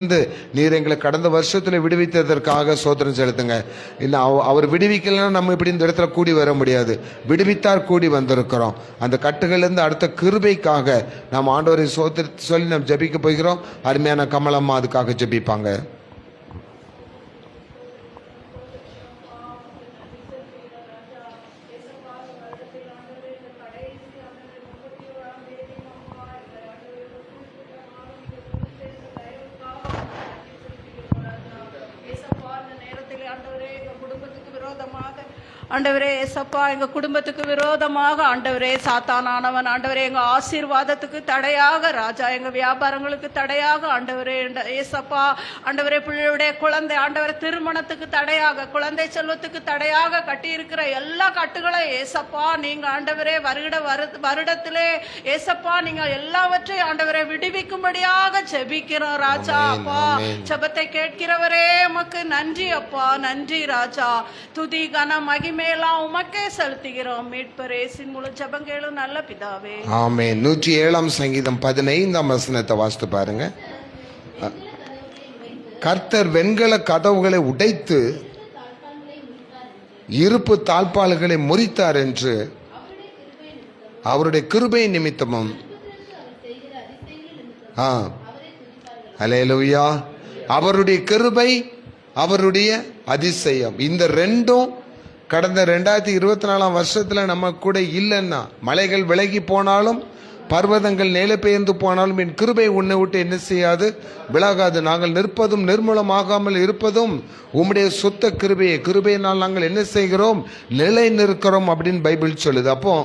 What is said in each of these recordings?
நீர் எங்களை கடந்த வருஷத்துல விடுவித்ததற்காக சோத்திரம் செலுத்துங்க. இல்ல அவர் விடுவிக்கலன்னா நம்ம இப்படி இந்த இடத்துல கூடி வர முடியாது. விடுவித்தார், கூடி வந்திருக்கிறோம். அந்த கட்டுகள் இருந்து அடுத்த கிருபைக்காக நாம் ஆண்டவரை சோத்திர சொல்லி நாம் ஜெபிக்க போகிறோம். அருமையான கமலம்மா அதுக்காக ஜெபிப்பாங்க. ஆண்டவரே ஏசப்பா, எங்க குடும்பத்துக்கு விரோதமாக ஆண்டவரே சாத்தானானவன் ஆண்டவரே எங்க ஆசீர்வாதத்துக்கு தடையாக, ராஜா எங்க வியாபாரங்களுக்கு தடையாக ஆண்டவரே ஏசப்பா, ஆண்டவரே பிள்ளையுடைய குழந்தை ஆண்டவரே திருமணத்துக்கு தடையாக, குழந்தை செல்வத்துக்கு தடையாக கட்டி இருக்கிற எல்லா கட்டுகளை ஏசப்பா நீங்க ஆண்டவரே வருடத்திலே ஏசப்பா நீங்க எல்லாவற்றையும் ஆண்டவரை விடுவிக்கும்படியாக ஜெபிக்கிறோம் ராஜா. அப்பா ஜெபத்தை கேட்கிறவரே உமக்கு நன்றி அப்பா, நன்றி ராஜா. துதி கன மகிமை மேலாம் உமக்கே செலுத்துகிறோம். மீட்பர் இயேசுவின் மூலம் ஜெபம் கேளும் நல்ல பிதாவே. ஆமென். 107 சங்கீதம் 15 வசனத்தை வாசித்து பாருங்க. கர்த்தர் வெண்கல கதவுகளை உடைத்து இருப்பு தாழ்பால்களை முறித்தார் என்று அவருடைய கிருபை நிமித்தமும் அல்லேலூயா, அவருடைய கிருபை அவருடைய அதிசயம், இந்த ரெண்டும் கடந்த 2024 வருஷத்துல நம்ம கூட இல்லைன்னா, மலைகள் விலகி போனாலும் பர்வதங்கள் நேல பெயர்ந்து போனாலும் என் கிருபை உன்னை விட்டு என்ன செய்யாது, விலகாது. நாங்கள் நிற்பதும் நிர்மூலமாகாமல் இருப்பதும் உம்முடைய சுத்த கிருபையை, கிருபையினால் நாங்கள் என்ன செய்கிறோம், நிலை நிற்கிறோம் அப்படின்னு பைபிள் சொல்லுது. அப்போ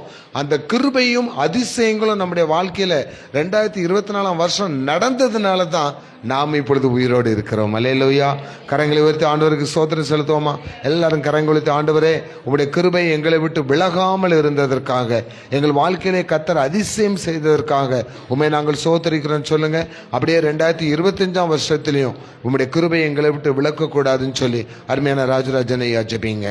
அந்த கிருபையும் அதிசயங்களும் நம்முடைய வாழ்க்கையில 2024 வருஷம் நடந்ததுனால தான் நாம் இப்பொழுது உயிரோடு இருக்கிறோம். அல்லேலூயா. கரங்களை உயர்த்தி ஆண்டவருக்கு ஸ்தோத்திரம் செலுத்துவோமா? எல்லாரும் கரங்களை உயர்த்தி, ஆண்டவரே உம்முடைய கிருபை எங்களை விட்டு விலகாமல் இருந்ததற்காக, எங்கள் வாழ்க்கையிலே கர்த்தர் அதிசயம் செய்ததற்காக உம்மை நாங்கள் ஸ்தோத்திரிக்கிறோம் சொல்லுங்க. அப்படியே 2025 வருஷத்திலையும் உம்முடைய கிருபை எங்களை விட்டு விலக்கக்கூடாதுன்னு சொல்லி அருமையான ராஜராஜனை ஜெபிங்க.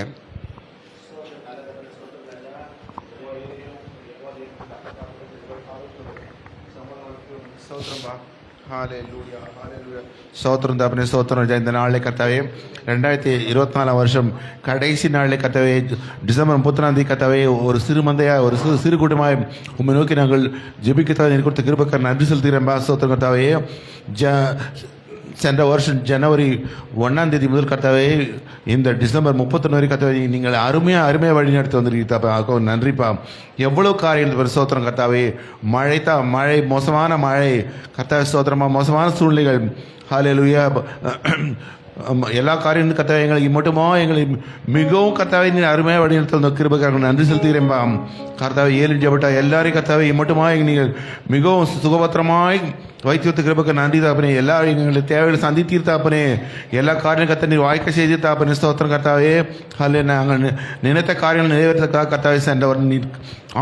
சோத்திரம் தாப்பனே, சோத்திரம். இந்த நாளிலே கர்த்தாவே 2024 வருஷம் கடைசி நாளிலே கர்த்தாவே டிசம்பர் 30 கர்த்தாவே ஒரு சிறு மந்தையா, ஒரு சிறு கூட்டமாய் உண்மை நோக்கி நாங்கள் ஜெபிக்கத்தான் கொடுத்த கிருபைக்காக நன்றி செலுத்துகிறேன். சோத்திரம் கர்த்தாவே. சென்ற வருஷம் ஜனவரி 1 முதல் கர்த்தாவே இந்த டிசம்பர் 31 வரை கர்த்தாவே நீங்கள் அருமையாக வழி நடத்தி வந்திருக்கீங்க. நன்றிப்பா. எவ்வளோ காரியம் சோத்திரம் கர்த்தாவே. மழை மோசமான மழை கர்த்தாவே சோத்திரமா, மோசமான சூழ்நிலைகள் ஹல்லேலூயா, எல்லா காரியம் கர்த்தாவே எங்களுக்கு மட்டுமா எங்களை மிகவும் கர்த்தாவே நீ அருமையாக வழி நடத்தி வந்த கிருபைக்காக நன்றி செலுத்துகிறேன்பா. கர்த்தாவே 7 ஜெபட்டா எல்லாரையும் கர்த்தாவே மட்டுமா நீங்கள் மிகவும் சுகபத்திரமாய் வைத்தியத்து கிருபைக்கு நன்றி தாப்பனே. எல்லா எங்களுக்கு தேவைகளை சந்தித்தீர் தாப்பனே. எல்லா காரியம் கர்த்தா நீர் வாய்க்க செய்து தாப்பனே. ஸ்தோத்திரம் கர்த்தாவே. அல்ல நாங்கள் நினைத்த காரியங்கள் நிறைவேற்றக்காக கர்த்தாவே சென்றவர் நீர்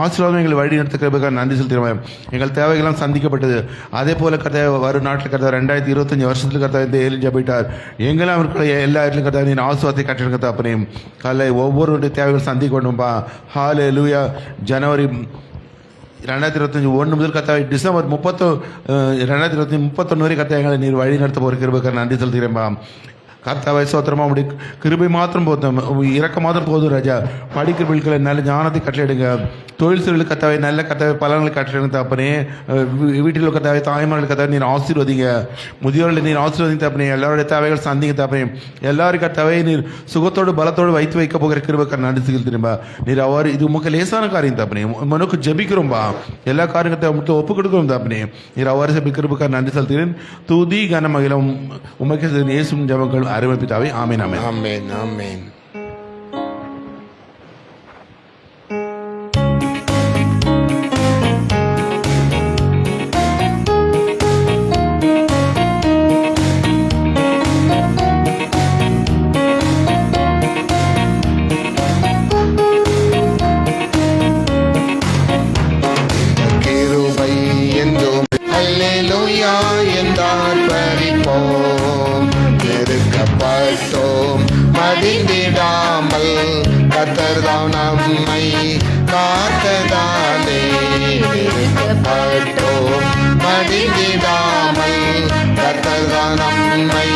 ஆசீர்வாதம் எங்களை வழி நடத்த கிருபைக்காக நன்றி செலுத்துகிறோம். எங்கள் தேவைகள்லாம் சந்திக்கப்பட்டது. அதே போல கர்த்தாவே வரும் நாட்டில் கர்த்தாவே 2025 வருஷத்தில் கர்த்தாவே இந்த 7 ஜெபிட்டார் எங்கெல்லாம் இருக்கிற எல்லா இடத்துலையும் கர்த்தாவே நீர் ஆசீர்வாதத்தை கட்டிருக்க தாப்பனே. காலை ஒவ்வொருடைய தேவைகள் சந்திக்கொண்டும்பா. ஹல்லேலூயா. ஜனவரி 2025 1 முதல் கர்த்தாவே டிசம்பர் 2031 வரை கர்த்தாவே எங்களை நீர் வழி நடத்த போகிற கிருபைக்காக நன்றி செலுத்துகிறேன்பா. கர்த்தாவே சோத்திரமா உடைய கிருபை மாத்திரம் போதும், இறக்க மாத்திரம் போதும் ராஜா. படிக்கிற பிள்ளைகளை நல்ல ஞானத்தை கட்டளையிடுங்க. தொழில் செயல்களுக்கு கர்த்தாவே நல்ல கர்த்தாவே பலன்களை கட்டளையிடுங்க தாப்பனே. வீட்டில் கர்த்தாவே தாய்மார்கள் கர்த்தாவே நீர் ஆசீர்வதிங்க. முதியோர்களை நீர் ஆசீர்வதிங்க தாப்பனே. எல்லாருடைய தேவைகள் சந்திங்க தாப்பனே. எல்லாரும் கர்த்தாவே நீர் சுகத்தோடு பலத்தோடு வைக்க போகிற கிருபைக்காக நன்றி செலுத்துகிறேன்பா. நீர் அவர் இது உமக்கு லேசான காரியம் தாப்பனே. மனுக்கு ஜெபிக்கிறோம்பா. எல்லா காரியத்தை மட்டும் ஒப்பு கொடுக்கிறோம் தாப்பனே. நீர் அவர் கிருபைக்காக நன்றி செலுத்துகிறேன். துதி கன மகிழம் உமக்கு இயேசுவின் ஜெபங்கள் அருமை பிதாவே. ஆமென் ஆமென் ஆமென் ஆமென். கிருபை என்றும் அல்லேலூயா என்றார் பரிபோம். நெருக்கப்பட்டோம் மடிந்திடாமல் கர்த்தர்தாம் நம்மை காத்ததாலே. நெருக்கப்பட்டோம் மடிந்திடாமல் கர்த்தர்தாம் நம்மை நம்மை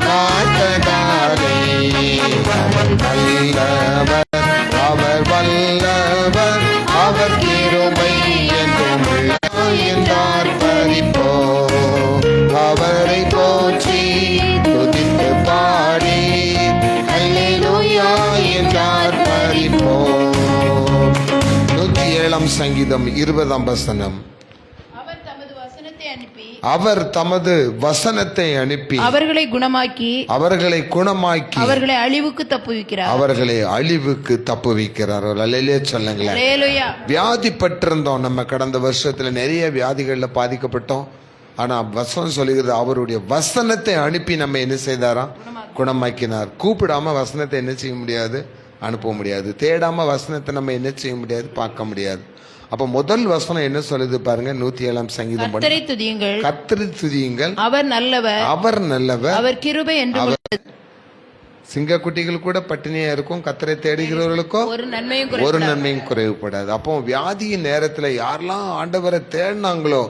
காத்ததாலே. அவர் நல்லவர், அவர் வல்லவர், அவர் கிருபை என்றும் என்றார் பறிப்போ. அவரை போற்றி துதித்து பாடி அல்லேலூயா என்றார் பறிப்போ. 107 சங்கீதம் 20 வசனம். அவர் தமது வசனத்தை அனுப்பி அவர்களை குணமாக்கி அவர்களை அழிவுக்கு தப்புவிக்கிறார். அவர்களை அழிவுக்கு தப்புவிக்கிறார். அல்லேலூயா சொல்லுங்களேன். அல்லேலூயா. வியாதிப்பட்டிருந்தோம். நம்ம கடந்த வருஷத்துல நிறைய வியாதிகள்ல பாதிக்கப்பட்டோம். ஆனா வசனம் சொல்லுகிறது அவருடைய வசனத்தை அனுப்பி நம்ம என்ன செய்தாராம்? குணமாக்கினார். கூப்பிடாம வசனத்தை என்ன செய்ய முடியாது? அனுப்ப முடியாது. தேடாம வசனத்தை நம்ம என்ன செய்ய முடியாது? பார்க்க முடியாது. அப்ப முதல் வசனம் என்ன சொல்லுது பாருங்க. 107 சங்கீதம். கர்த்தரை துதியுங்கள், கர்த்தரை துதியுங்கள், அவர் நல்லவர், அவர் நல்லவர், அவர் கிருபை என்றும் சிங்கக்குட்டிகள் கூட பட்டினியா இருக்கும். கர்த்தரை தேடுகிறவர்களுக்கோ ஒரு நன்மையும் குறைவுபடாது. அப்போ வியாதியின் நேரத்துல யாரெல்லாம் ஆண்டவரை தேடினாங்களோ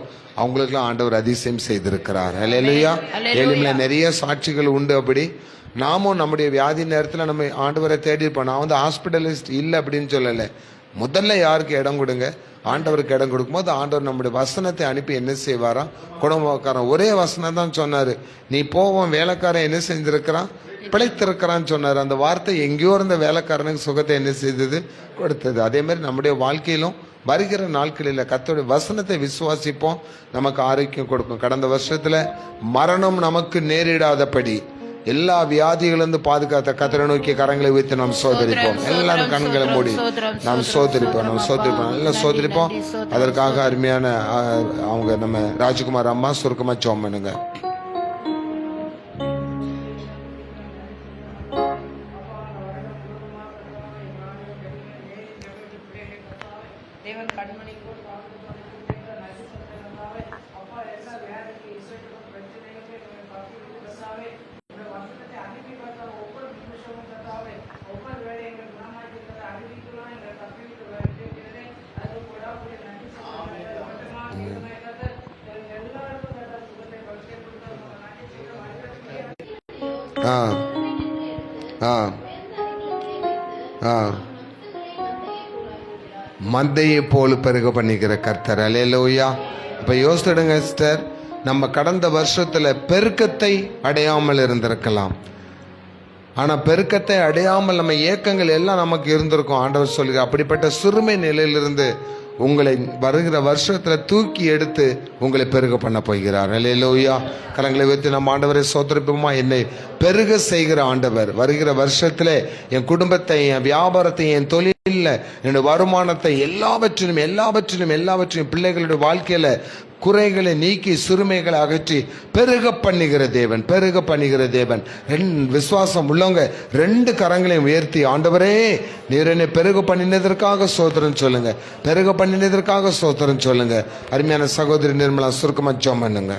அவங்களுக்கெல்லாம் ஆண்டவர் அதிசயம் செய்திருக்கிறார். அல்லேலூயா. ஏழுமலை நிறைய சாட்சிகள் உண்டு. அப்படி நாமும் நம்முடைய வியாதி நேரத்துல நம்ம ஆண்டவரை தேடி இருப்போம். நான் வந்து ஹாஸ்பிட்டலிஸ்ட் இல்லை அப்படின்னு சொல்லலை. முதல்ல யாருக்கு இடம் கொடுங்க? ஆண்டவருக்கு இடம் கொடுக்கும்போது ஆண்டவர் நம்முடைய வசனத்தை அனுப்பி என்ன செய்வாராம்? குணமாக்காரன். ஒரே வசனம் தான் சொன்னாரு. நீ போவோம், வேலைக்காரன் என்ன செஞ்சிருக்கிறான்? பிழைத்திருக்கிறான்னு சொன்னாரு. அந்த வார்த்தை எங்கேயோ இருந்த வேலைக்காரனுக்கு சுகத்தை என்ன செய்தது? கொடுத்தது. அதே மாதிரி நம்முடைய வாழ்க்கையிலும் வருகிற நாட்களில் கர்த்தருடைய வசனத்தை விசுவாசிப்போம், நமக்கு ஆரோக்கியம் கொடுக்கும். கடந்த வருஷத்துல மரணம் நமக்கு நேரிடாதபடி எல்லா வியாதிகளிலிருந்து பாதுகாத்த கர்த்தரை நோக்கி கரங்களை வைத்து நாம் சோதரிப்போம். எல்லாரும் கண்களை மூடி நாம் சோதரிப்போம். நல்லா சோதரிப்போம். அதற்காக அருமையான அவங்க நம்ம ராஜ்குமார் அம்மா சுருக்கமா ஜெபம் பண்ணுங்க. மந்தையை போல பெருக பண்ணிக்கிற கர்த்தர். அல்லேலூயா. இப்ப யோசிடுங்க சிஸ்டர், நம்ம கடந்த வருஷத்துல பெருக்கத்தை அடையாமல் இருந்திருக்கலாம். ஆனா பெருக்கத்தை அடையாமல் நம்ம ஏக்கங்கள் எல்லாம் நமக்கு இருந்திருக்கும். ஆண்டவர் சொல்லுங்க, அப்படிப்பட்ட சிறுமை நிலையிலிருந்து உங்களை வருகிற வருஷத்துல தூக்கி எடுத்து உங்களை பெருக பண்ண போகிறார். அல்லேலூயா. கரங்களை வைத்து நம்ம ஆண்டவரை சோதரிப்போமா? என்னை பெருக செய்கிற ஆண்டவர் வருகிற வருஷத்துல என் குடும்பத்தை, என் வியாபாரத்தை, என் தொழில, என்னுடைய வருமானத்தை எல்லாவற்றிலும் பிள்ளைகளுடைய வாழ்க்கையில குறைகளை நீக்கி சிறுமைகளை அகற்றி பெருக பண்ணுகிற தேவன். விசுவாசம் உள்ளவங்க 2 கரங்களையும் உயர்த்தி, ஆண்டவரே நீர் என்னை பெருக பண்ணினதற்காக சோதரன் சொல்லுங்க. பெருக பண்ணினதற்காக சோதரன் சொல்லுங்க. அருமையான சகோதரி நிர்மலா சுருக்கமா ஜெபம் பண்ணுங்க.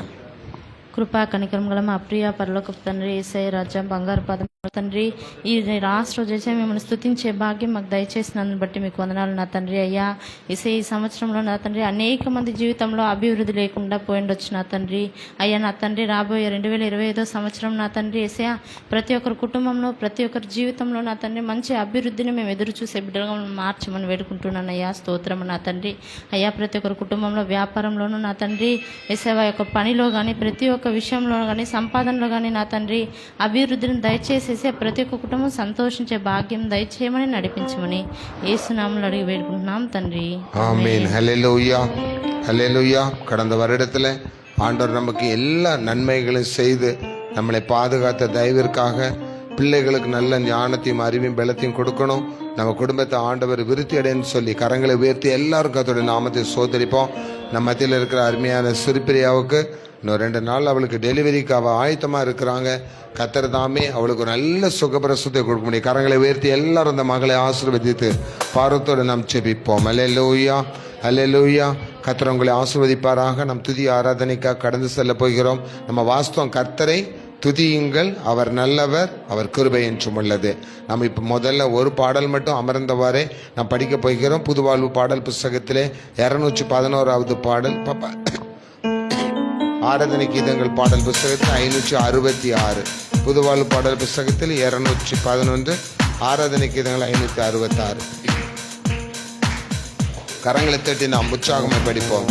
కృపా కనికరముల మా ప్రియ పరలోకపు తండ్రి యేసయ్య రాజ్యం బంగారు పాదం తండ్రి, ఈ రాష్ట్రం చేసే మిమ్మల్ని స్తుతించే భాగ్యం మాకు దయచేసినందుని బట్టి మీకు వందనాలు నా తండ్రి. అయ్యా యేసయ్య ఈ సంవత్సరంలో నా తండ్రి అనేక మంది జీవితంలో అభివృద్ధి లేకుండా పోయిండొచ్చు నా తండ్రి. అయ్యా నా తండ్రి రాబోయే 2025 సంవత్సరం నా తండ్రి యేసయ్య ప్రతి ఒక్కరి కుటుంబంలో, ప్రతి ఒక్కరి జీవితంలో నా తండ్రి మంచి అభివృద్ధిని మేము ఎదురు చూసే బిడ్డలుగా మార్చమని వేడుకుంటున్నాను అయ్యా. స్తోత్రము నా తండ్రి. అయ్యా ప్రతి ఒక్కరి కుటుంబంలో, వ్యాపారంలోనూ నా తండ్రి యేసయ్య యొక్క పనిలో కానీ, ప్రతి ఒక్క విషయంలో కానీ, సంపాదనలో కానీ నా తండ్రి అభివృద్ధిని దయచేసేసి ప్రతి ఒక్క కుటుంబం సంతోషించే భాగ్యం దయచేయమని నడిపించమని యేసునామములో అడిగి వేడుకుంటున్నాం తండ్రి. ஆமென். ஹல்லேலூயா. ஹல்லேலூயா. கடந்த வருடத்துல ஆண்டவர் நமக்கு எல்லா நன்மைகளையும் செய்து நம்மளை பாதுகாத்த தயவிற்காக பிள்ளைகளுக்கு நல்ல ஞானத்தையும் அறிவையும் பலத்தையும் கொடுக்கணும். நம்ம குடும்பத்தை ஆண்டவர் விருத்தி அடைன்னு சொல்லி கரங்களை உயர்த்தி எல்லாருக்கும் அதோட நாமத்தை சோதரிப்போம். நம்ம மத்தியில் இருக்கிற அருமையான சிறுபிரியாவுக்கு இன்னும் 2 நாள் அவளுக்கு டெலிவரிக்கு அவள் ஆயத்தமாக இருக்கிறாங்க. கர்த்தர் தாமே அவளுக்கு ஒரு நல்ல சுகப்பிரசத்தை கொடுக்க முடியும். கரங்களை உயர்த்தி எல்லாரும் அந்த மகளை ஆசீர்வதித்து பாரத்தோடு நாம் ஜெபிப்போம். அல்லேலூயா. அல்லேலூயா. கர்த்தர் உங்களை ஆசீர்வதிப்பாராக. நம் துதி ஆராதனைக்காக கடந்து செல்ல போகிறோம். நம்ம வாஸ்தவம் கர்த்தரை துதியுங்கள், அவர் நல்லவர், அவர் கிருபை என்றும் உள்ளது. நம்ம இப்போ முதல்ல ஒரு பாடல் மட்டும் அமர்ந்தவாறே நாம் படிக்க போகிறோம். புதுவாழ்வு பாடல் புஸ்தகத்திலே 211வது பாடல். பாப்பா ஆராதனை கீதங்கள் பாடல் புஸ்தகத்தில் 566, புதுவாழ்வு பாடல் புஸ்தகத்தில் 211, ஆராதனை கீதங்கள் 566. கரங்களை தட்டி நாம் உற்சாகமாய் படிப்போம்.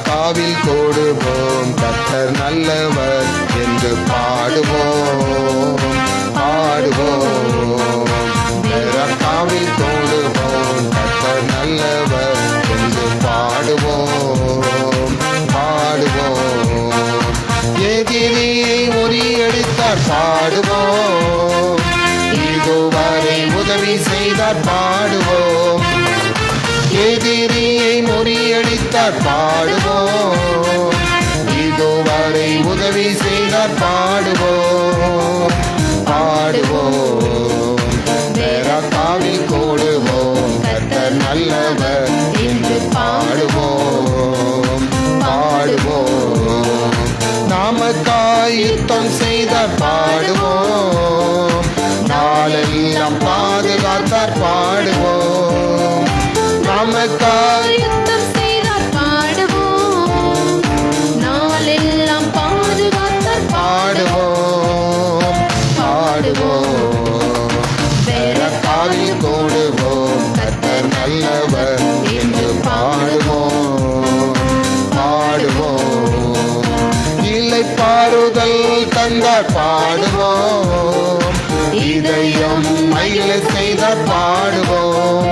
காவில் கூடுவோம், கர்த்தர் நல்லவர் என்று பாடுவோம் பாடுவோம். காவில் கூடுவோம், கர்த்தர் நல்லவர் என்று பாடுவோம் பாடுவோம். எதிரியை முறியடித்தார் பாடுவோம், இதுவரை உதவி செய்தார் பாடுவோம். எதிரியை முறியடித்தார் பாடுவோம், இதுவரை உதவி செய்தார் பாடுவோம் பாடுவோம். காவில் கூடுவோம், கர்த்தர் நல்லவர் என்று பாடுவோம் பாடுவோம். நாமக்காய் யுத்தம் செய்தார் பாடுவோம், நாளெல்லாம் பாதுகாத்தார் பாடுவோம். நமக்காய் யுத்தம் செய்தார் பாடுவோம், நாளெல்லாம் பாதுகாத்தார் பாடுவோம் பாடுவோம். காவில் கூடுவோம், கர்த்தர் நல்லவர் என்று பாடுவோம் பாடுவோம். இளைப்பாறுதல் தந்தார் பாடுவோம், இதயம் மகிழ செய்தார் பாடுவோம்.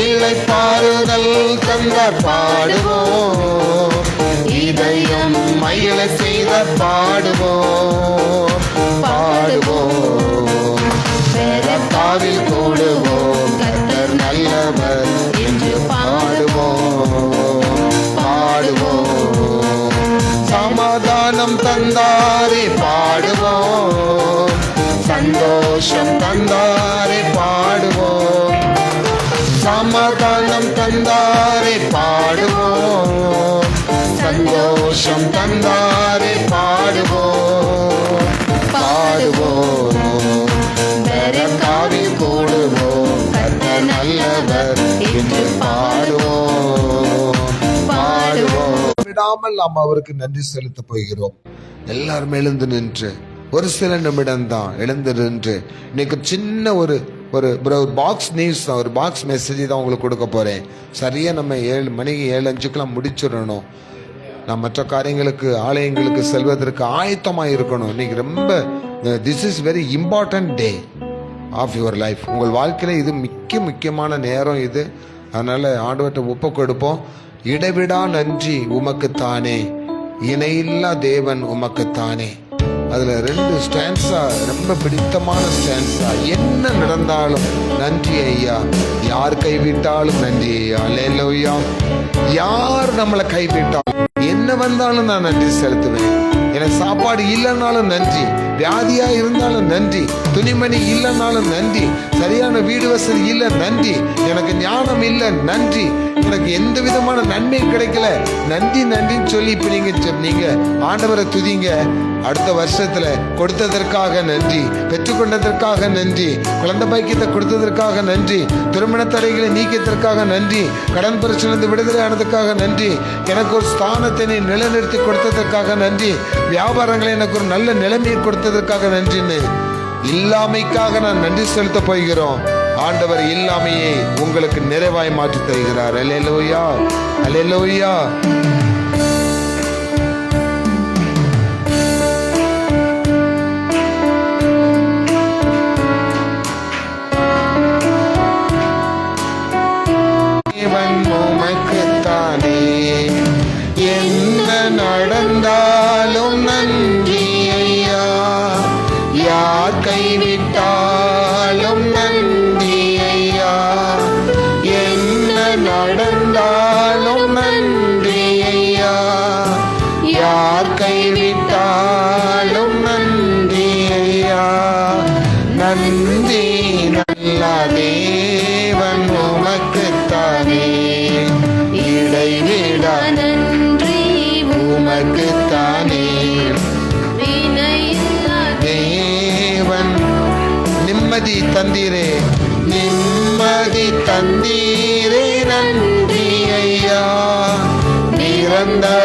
இளைப்பாறுதல் தந்தார் பாடுவோம், இதயம் மகிழ செய்தார் பாடுவோம் பாடுவோம். காவில் கூடுவோம், கர்த்தர் நல்லவர் என்று பாடுவோம் பாடுவோம். சமாதானம் தந்தாரே பாடுவோம், சந்தோஷம் தந்தாரே பாடுவோம். சமாதானம் தந்தாரே பாடுவோம், சந்தோஷம் தந்தாரே பாடுவோம் பாடுவோம். காவில் கூடுவோம், கர்த்தர் நல்லவர் என்று பாடுவோம் பாடுவோம். விடாமல் நாம் அவருக்கு நன்றி செலுத்த போகிறோம். எல்லாரும் எழுந்து நின்று ஒரு சில நிமிடம் தான் எழுந்து நின்று இன்னைக்கு சின்ன ஒரு பாக்ஸ் நியூஸ் தான், ஒரு பாக்ஸ் மெசேஜ் தான் உங்களுக்கு கொடுக்க போறேன். சரியா நம்ம 7 மணிக்கு 7:05 முடிச்சிடணும். நான் மற்ற காரியங்களுக்கு ஆலயங்களுக்கு செல்வதற்கு ஆயத்தமாக இருக்கணும். இன்னைக்கு ரொம்ப this is very important day of your life. உங்கள் வாழ்க்கையில இது முக்கியமான நேரம் இது. அதனால ஆண்டவர்கிட்ட ஒப்பு கொடுப்போம். இடைவிடா நன்றி உமக்குத்தானே, இணையில்லா தேவன் உமக்குத்தானே. அதுல 2 ஸ்டான்ஸா ரொம்ப பிடித்தமான ஸ்டான்ஸா. என்ன நடந்தாலும் நன்றி ஐயா, யார் கைவிட்டாலும் நன்றி ஐயா. அல்லேலூயா. யார் நம்மளை கைவிட்டாலும், என்ன வந்தாலும் நான் நன்றி செலுத்துவேன். எனக்கு சாப்பாடு இல்லைன்னாலும் நன்றி, வியாதியா இருந்தாலும் நன்றி, துணிமணி இல்லைன்னாலும் நன்றி, சரியான வீடு வசதி இல்லை நன்றி, எனக்கு ஞானம் இல்லை நன்றி, எனக்கு எந்த விதமான நன்மையும் கிடைக்கல நன்றி நன்றின்னு சொல்லி இப்ப நீங்க ஆண்டவரை துதிங்க. அடுத்த வருஷத்துல கொடுத்ததற்காக நன்றி, பெற்றுக்கொண்டதற்காக நன்றி, குழந்தை பாக்கியத்தை கொடுத்ததற்காக நன்றி, திருமண தடைகளை நீக்கியதற்காக நன்றி, கடன் பிரச்சனை விடுதலை ஆனதுக்காக நன்றி, எனக்கு ஒரு ஸ்தானத்தை நிலைநிறுத்தி கொடுத்ததற்காக நன்றி, வியாபாரங்களை எனக்கு ஒரு நல்ல நிலைமையை கொடுத்ததற்காக நன்றின்னு இல்லாமைக்காக நான் நன்றி செலுத்த போகிறோம். ஆண்டவர் இல்லாமையை உங்களுக்கு நிறைவாய் மாற்றி தருகிறார். அல்லேலூயா அல்லேலூயா. உமக்குத்தானே, என்ன நடந்தாலும் நன்றி ஐயா, யார் கைவிட்டாலும் நன்றி ஐயா, என்ன நடந்தாலும் நன்றி ஐயா, யார் கைவிட்டாலும் நன்றி ஐயா. நன்றி நல்ல தேவன் உமக்குத்தானே, இடை உமக்குத்தானே. இணையில்லா தேவன் நிம்மதி தந்தீரே, நிம்மதி தந்தீரே, நன்றி ஐயா. நிரந்தரமானீரே,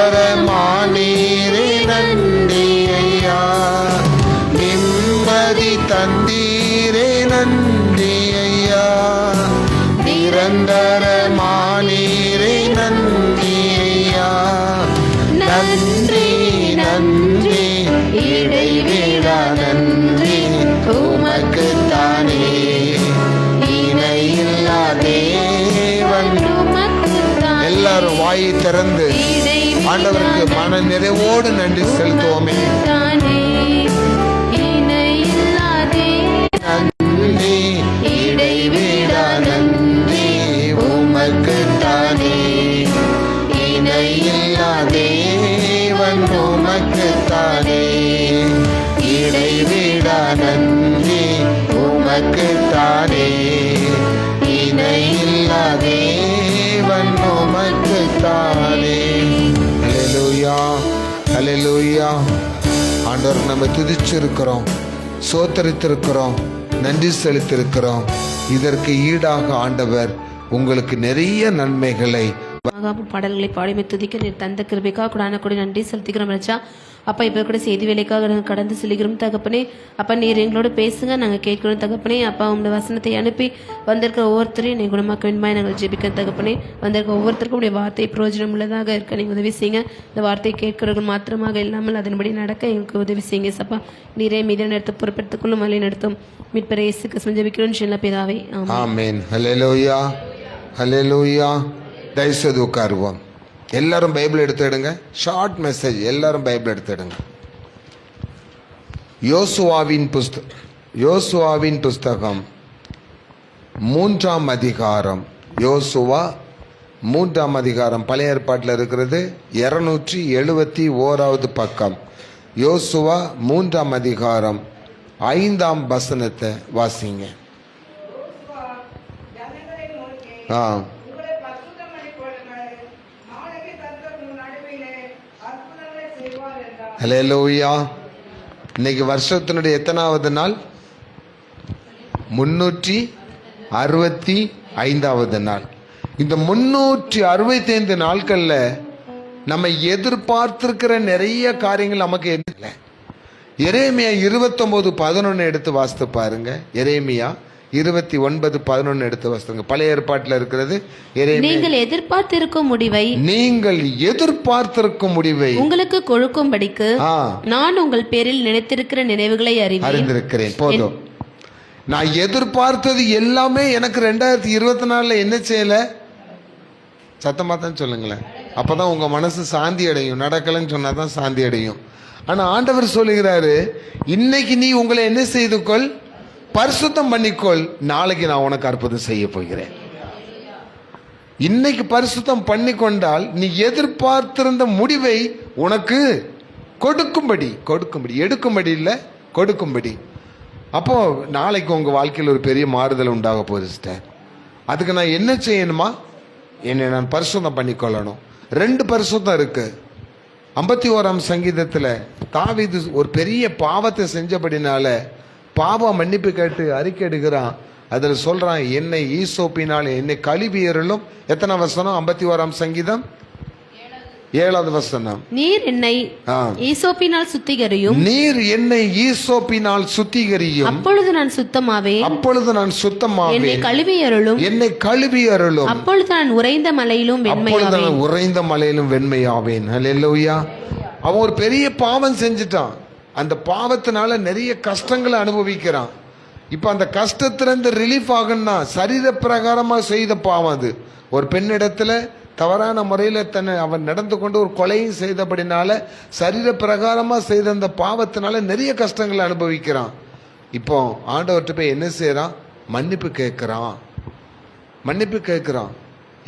நன்றி ஐயா. நிம்மதி தந்தீரே, நன்றி ஐயா. நிரந்தரமானீரே, நன்றி ஐயா. நன்றி நன்றி இடைவிடா நன்றி உமக்குத்தானே. இணையில்லா தேவன். உமக்குத்தானே. எல்லாரும் வாயை திறந்து ஆண்டவருக்கு மன நிறைவோடு நன்றி செலுத்துவோமே. தானே இணையில்லா தேவன். நன்றி இடைவிடா நன்றி உமக்குத்தானே. இணையில்லா தேவன் உமக்குத்தானே. இடைவிடா நன்றி உமக்குத்தானே. இணையில்லா தேவன் உமக்குத்தானே. ஹல்லேலூயா, ஹல்லேலூயா. ஆண்டவர் நம்ம துதிச்சிருக்கிறோம், சோத்தரித்திருக்கிறோம், நன்றி செலுத்திருக்கிறோம். இதற்கு ஈடாக ஆண்டவர் உங்களுக்கு நிறைய நன்மைகளை மகாபுர் பாடல்களை பாடிமை துதிக்க நீர் தந்த கிருபைக்காக கூடான கூட நன்றி செலுத்திக்கிறோம் ராஜா. அப்பா இப்போ கூட செய்தி வேலைக்காக நாங்கள் கடந்து செல்கிறோம் தகப்பனே. அப்பா நீர் எங்களோட பேசுங்க, நாங்கள் கேட்கிறோம் தகப்பனே. அப்பா உங்களோட வசனத்தை அனுப்பி வந்திருக்கிற ஒவ்வொருத்தரையும் நீ குணமாக்க வேண்டுமாய் நாங்கள் ஜெபிக்க தகப்பனே. வந்திருக்க ஒவ்வொருத்தருக்கும் உடைய வார்த்தை பிரயோஜனம் உள்ளதாக இருக்க நீங்கள் உதவி செய்யுங்க. இந்த வார்த்தையை கேட்கிறவர்கள் மாத்திரமாக இல்லாமல் அதன்படி நடக்க எங்களுக்கு உதவி செய்யுங்க சப்பா. நீரே மீதான இடத்தை பொறுப்பெடுத்துக்கொள்ளும் வழி நடத்தும் மீட்பரை இயேசு கிறிஸ்துவின் ஜெபிக்கிறோம் சின்ன பிதாவே ஆமென். ஆமென். ஹல்லேலூயா, ஹல்லேலூயா. தயவுசெய்து உட்காருவோம். எல்லாரும் பைபிள் எடுத்துடுங்க. Short message. எல்லாரும் பைபிள் எடுத்துடுங்க. யோசுவாவின் புஸ்தகம் 3ஆம் அதிகாரம். யோசுவா 3ஆம் அதிகாரம் பழைய ஏற்பாட்டில் இருக்கிறது. 271வது பக்கம். யோசுவா 3ஆம் அதிகாரம் 5ஆம் வசனத்தை வாசிங்க. ஹல்லேலூயா. இன்னைக்கு வருஷத்தினுடைய எத்தனாவது நாள்? 365வது நாள். இந்த 365 நாட்கள்ல நம்ம எதிர்பார்த்திருக்கிற நிறைய காரியங்கள் நமக்கு இல்லை. எரேமியா 29:11 எடுத்து வாசித்து பாருங்க. எரேமியா 29:11 எடுத்து வாசித்துங்க. பழைய ஏற்பாட்டில் இருக்கிறது. நீங்கள் எதிர்பார்த்திருக்கும் முடிவை உங்களுக்கு கொடுக்கும்படிக்கு நான் உங்கள் பேரில் நினைத்திருக்கிற நினைவுகளை அறிந்திருக்கிறேன். போதும். நான் எதிர்பார்த்தது எல்லாமே எனக்கு 2024 என்ன செய்யல? சத்தமா தான் சொல்லுங்களேன். அப்பதான் உங்க மனசு சாந்தி அடையும். நடக்கலன்னு சொன்னாதான் சாந்தி அடையும். ஆனா ஆண்டவர் சொல்லுகிறாரு, இன்னைக்கு நீ உங்களை என்ன செய்து கொள்? பரிசுத்தம் பண்ணிக்கொள். நாளைக்கு நான் உனக்கு அற்புதம் செய்ய போகிறேன். இன்னைக்கு பரிசுத்தம் பண்ணிக்கொண்டால் நீ எதிர்பார்த்திருந்த முடிவை உனக்கு கொடுக்கும்படி எடுக்கும்படி இல்லை, கொடுக்கும்படி. அப்போ நாளைக்கு உங்க வாழ்க்கையில் ஒரு பெரிய மாறுதல் உண்டாக போகுது சிஸ்டர். அதுக்கு நான் என்ன செய்யணுமா? என்னை நான் பரிசுத்தம் பண்ணிக்கொள்ளணும். 2 பரிசுத்தம் இருக்கு. 51ஆம் சங்கீதத்தில் தாவீது ஒரு பெரிய பாவத்தை செஞ்சபடினால பாவ மன்னிப்பு கேட்டு அறிக்கை எடுக்கிறான். அதில் சொல்றான், என்னை ஈசோப்பினால் என்னை கழுவியருளும். எத்தனை வசனம்? 51ஆம் சங்கீதம் 7வது வசனம். நீர் என்னை ஈசோப்பினால் சுத்திகரியும். நீர் என்னை ஈசோப்பினால் சுத்திகரியும். அப்பொழுது நான் சுத்தமாவேன். என்னை கழுவியருளும். அப்பொழுது நான் உறைந்த மலையிலும் வெண்மையாவேன். ஹல்லேலூயா. அவன் ஒரு பெரிய பாவம் செஞ்சுட்டான். அந்த பாவத்தினால நிறைய கஷ்டங்களை அனுபவிக்கிறான். இப்ப அந்த கஷ்டத்திலிருந்து ரிலீஃப் ஆகுன்னா சரீர பிரகாரமா செய்த பாவம் அது. ஒரு பெண்ணிடத்துல தவறான முறையில் அவன் நடந்து கொண்டு ஒரு கொலையும் செய்தபடினால சரீர பிரகாரமா செய்த அந்த பாவத்தினால நிறைய கஷ்டங்களை அனுபவிக்கிறான். இப்போ ஆண்டவர்கிட்ட போய் என்ன செய்யறான்? மன்னிப்பு கேட்கிறான்.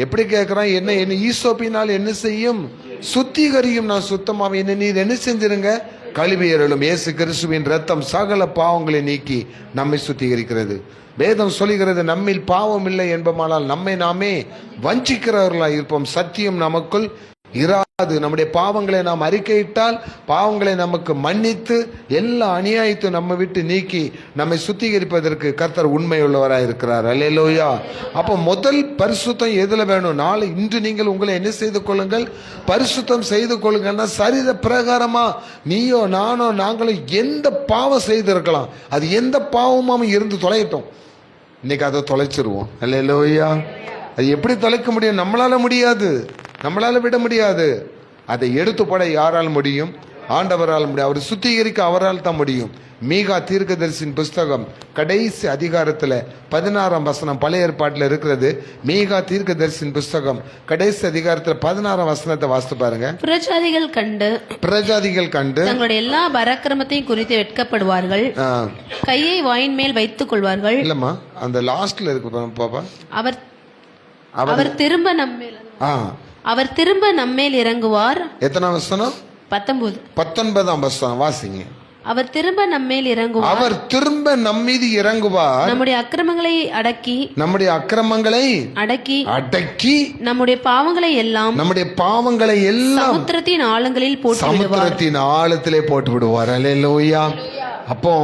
எப்படி கேட்கிறான்? என்ன ஈசோப்பினால் என்ன செய்யும்? சுத்திகரியும். நான் சுத்தமாக என்ன நீர் என்ன செஞ்சிருங்க? கழுவியருளும். இயேசு கிறிஸ்துவின் ரத்தம் சகல பாவங்களை நீக்கி நம்மை சுத்திகரிக்கிறது. வேதம் சொல்லுகிறது, நம்மில் பாவம் இல்லை என்பமானால் நம்மை நாமே வஞ்சிக்கிறவர்களாய் இருப்போம். சத்தியம் நமக்குள் அது நம்முடைய பாவங்களை நாம் அறிக்கையிட்டால் பாவங்களை நமக்கு மன்னித்து எல்லா அநியாயத்தையும் நம்ம விட்டு நீக்கி நம்மை சுத்திகரிப்பதற்கு கர்த்தர் உண்மையுள்ளவராய் இருக்கிறார். அல்லேலூயா. அப்போ முதல் பரிசுத்தம் எதுல வேணும்? இன்று நீங்கள் உங்களை என்ன செய்து கொள்ளுங்கள்? பரிசுத்தம் செய்து கொள்ளுங்கன்னா சரீர பிரகாரமா நீயோ நானோ நாங்களும் எந்த பாவம் செய்திருக்கலாம், அது எந்த பாவமும் இருந்து தொலையட்டும், இன்னைக்கு அதை தொலைச்சிருவோம். அல்லேலூயா. அது எப்படி தொலைக்க முடியும்? நம்மளால முடியாது, நம்மளால விட முடியாது. அதை எடுத்து போட யாரால் முடியும்? ஆண்டவரால் முடியும். அவர் சுத்திகரிக்க அவரால் தான் முடியும். மீகா தீர்க்கதரிசியின் புஸ்தகம் கடைசி அதிகாரத்தில் 16ஆம் வசனம் பழைய ஏற்பாட்டில் இருக்கிறது. மீகா தீர்க்கதரிசியின் புஸ்தகம் கடைசி அதிகாரத்தில் 16ஆம் வசனத்தை வாசித்து பாருங்க. பிரஜாதிகள் கண்டு தங்களுடைய எல்லா பராக்கிரமத்தையும் குறித்து வெட்கப்படுவார்கள், கையை வாயின் மேல் வைத்துக் கொள்வார்கள். இல்லம்மா, அந்த லாஸ்ட்ல இருக்கு பாப்பா. அவர் திரும்ப நம்மேல் இறங்குவார். எத்தனை வசனம்? 19ஆம் வசனம் வாசிங்க. அவர் திரும்ப நம்மேல் இறங்குவார். அவர் திரும்ப நம்மீது இறங்குவார். நம்முடைய அக்கிரமங்களை அடக்கி நம்முடைய பாவங்களை எல்லாம் சமுத்திரத்தின் ஆழங்களில் போட்டு விடுவார். அல்லேலூயா. அப்போ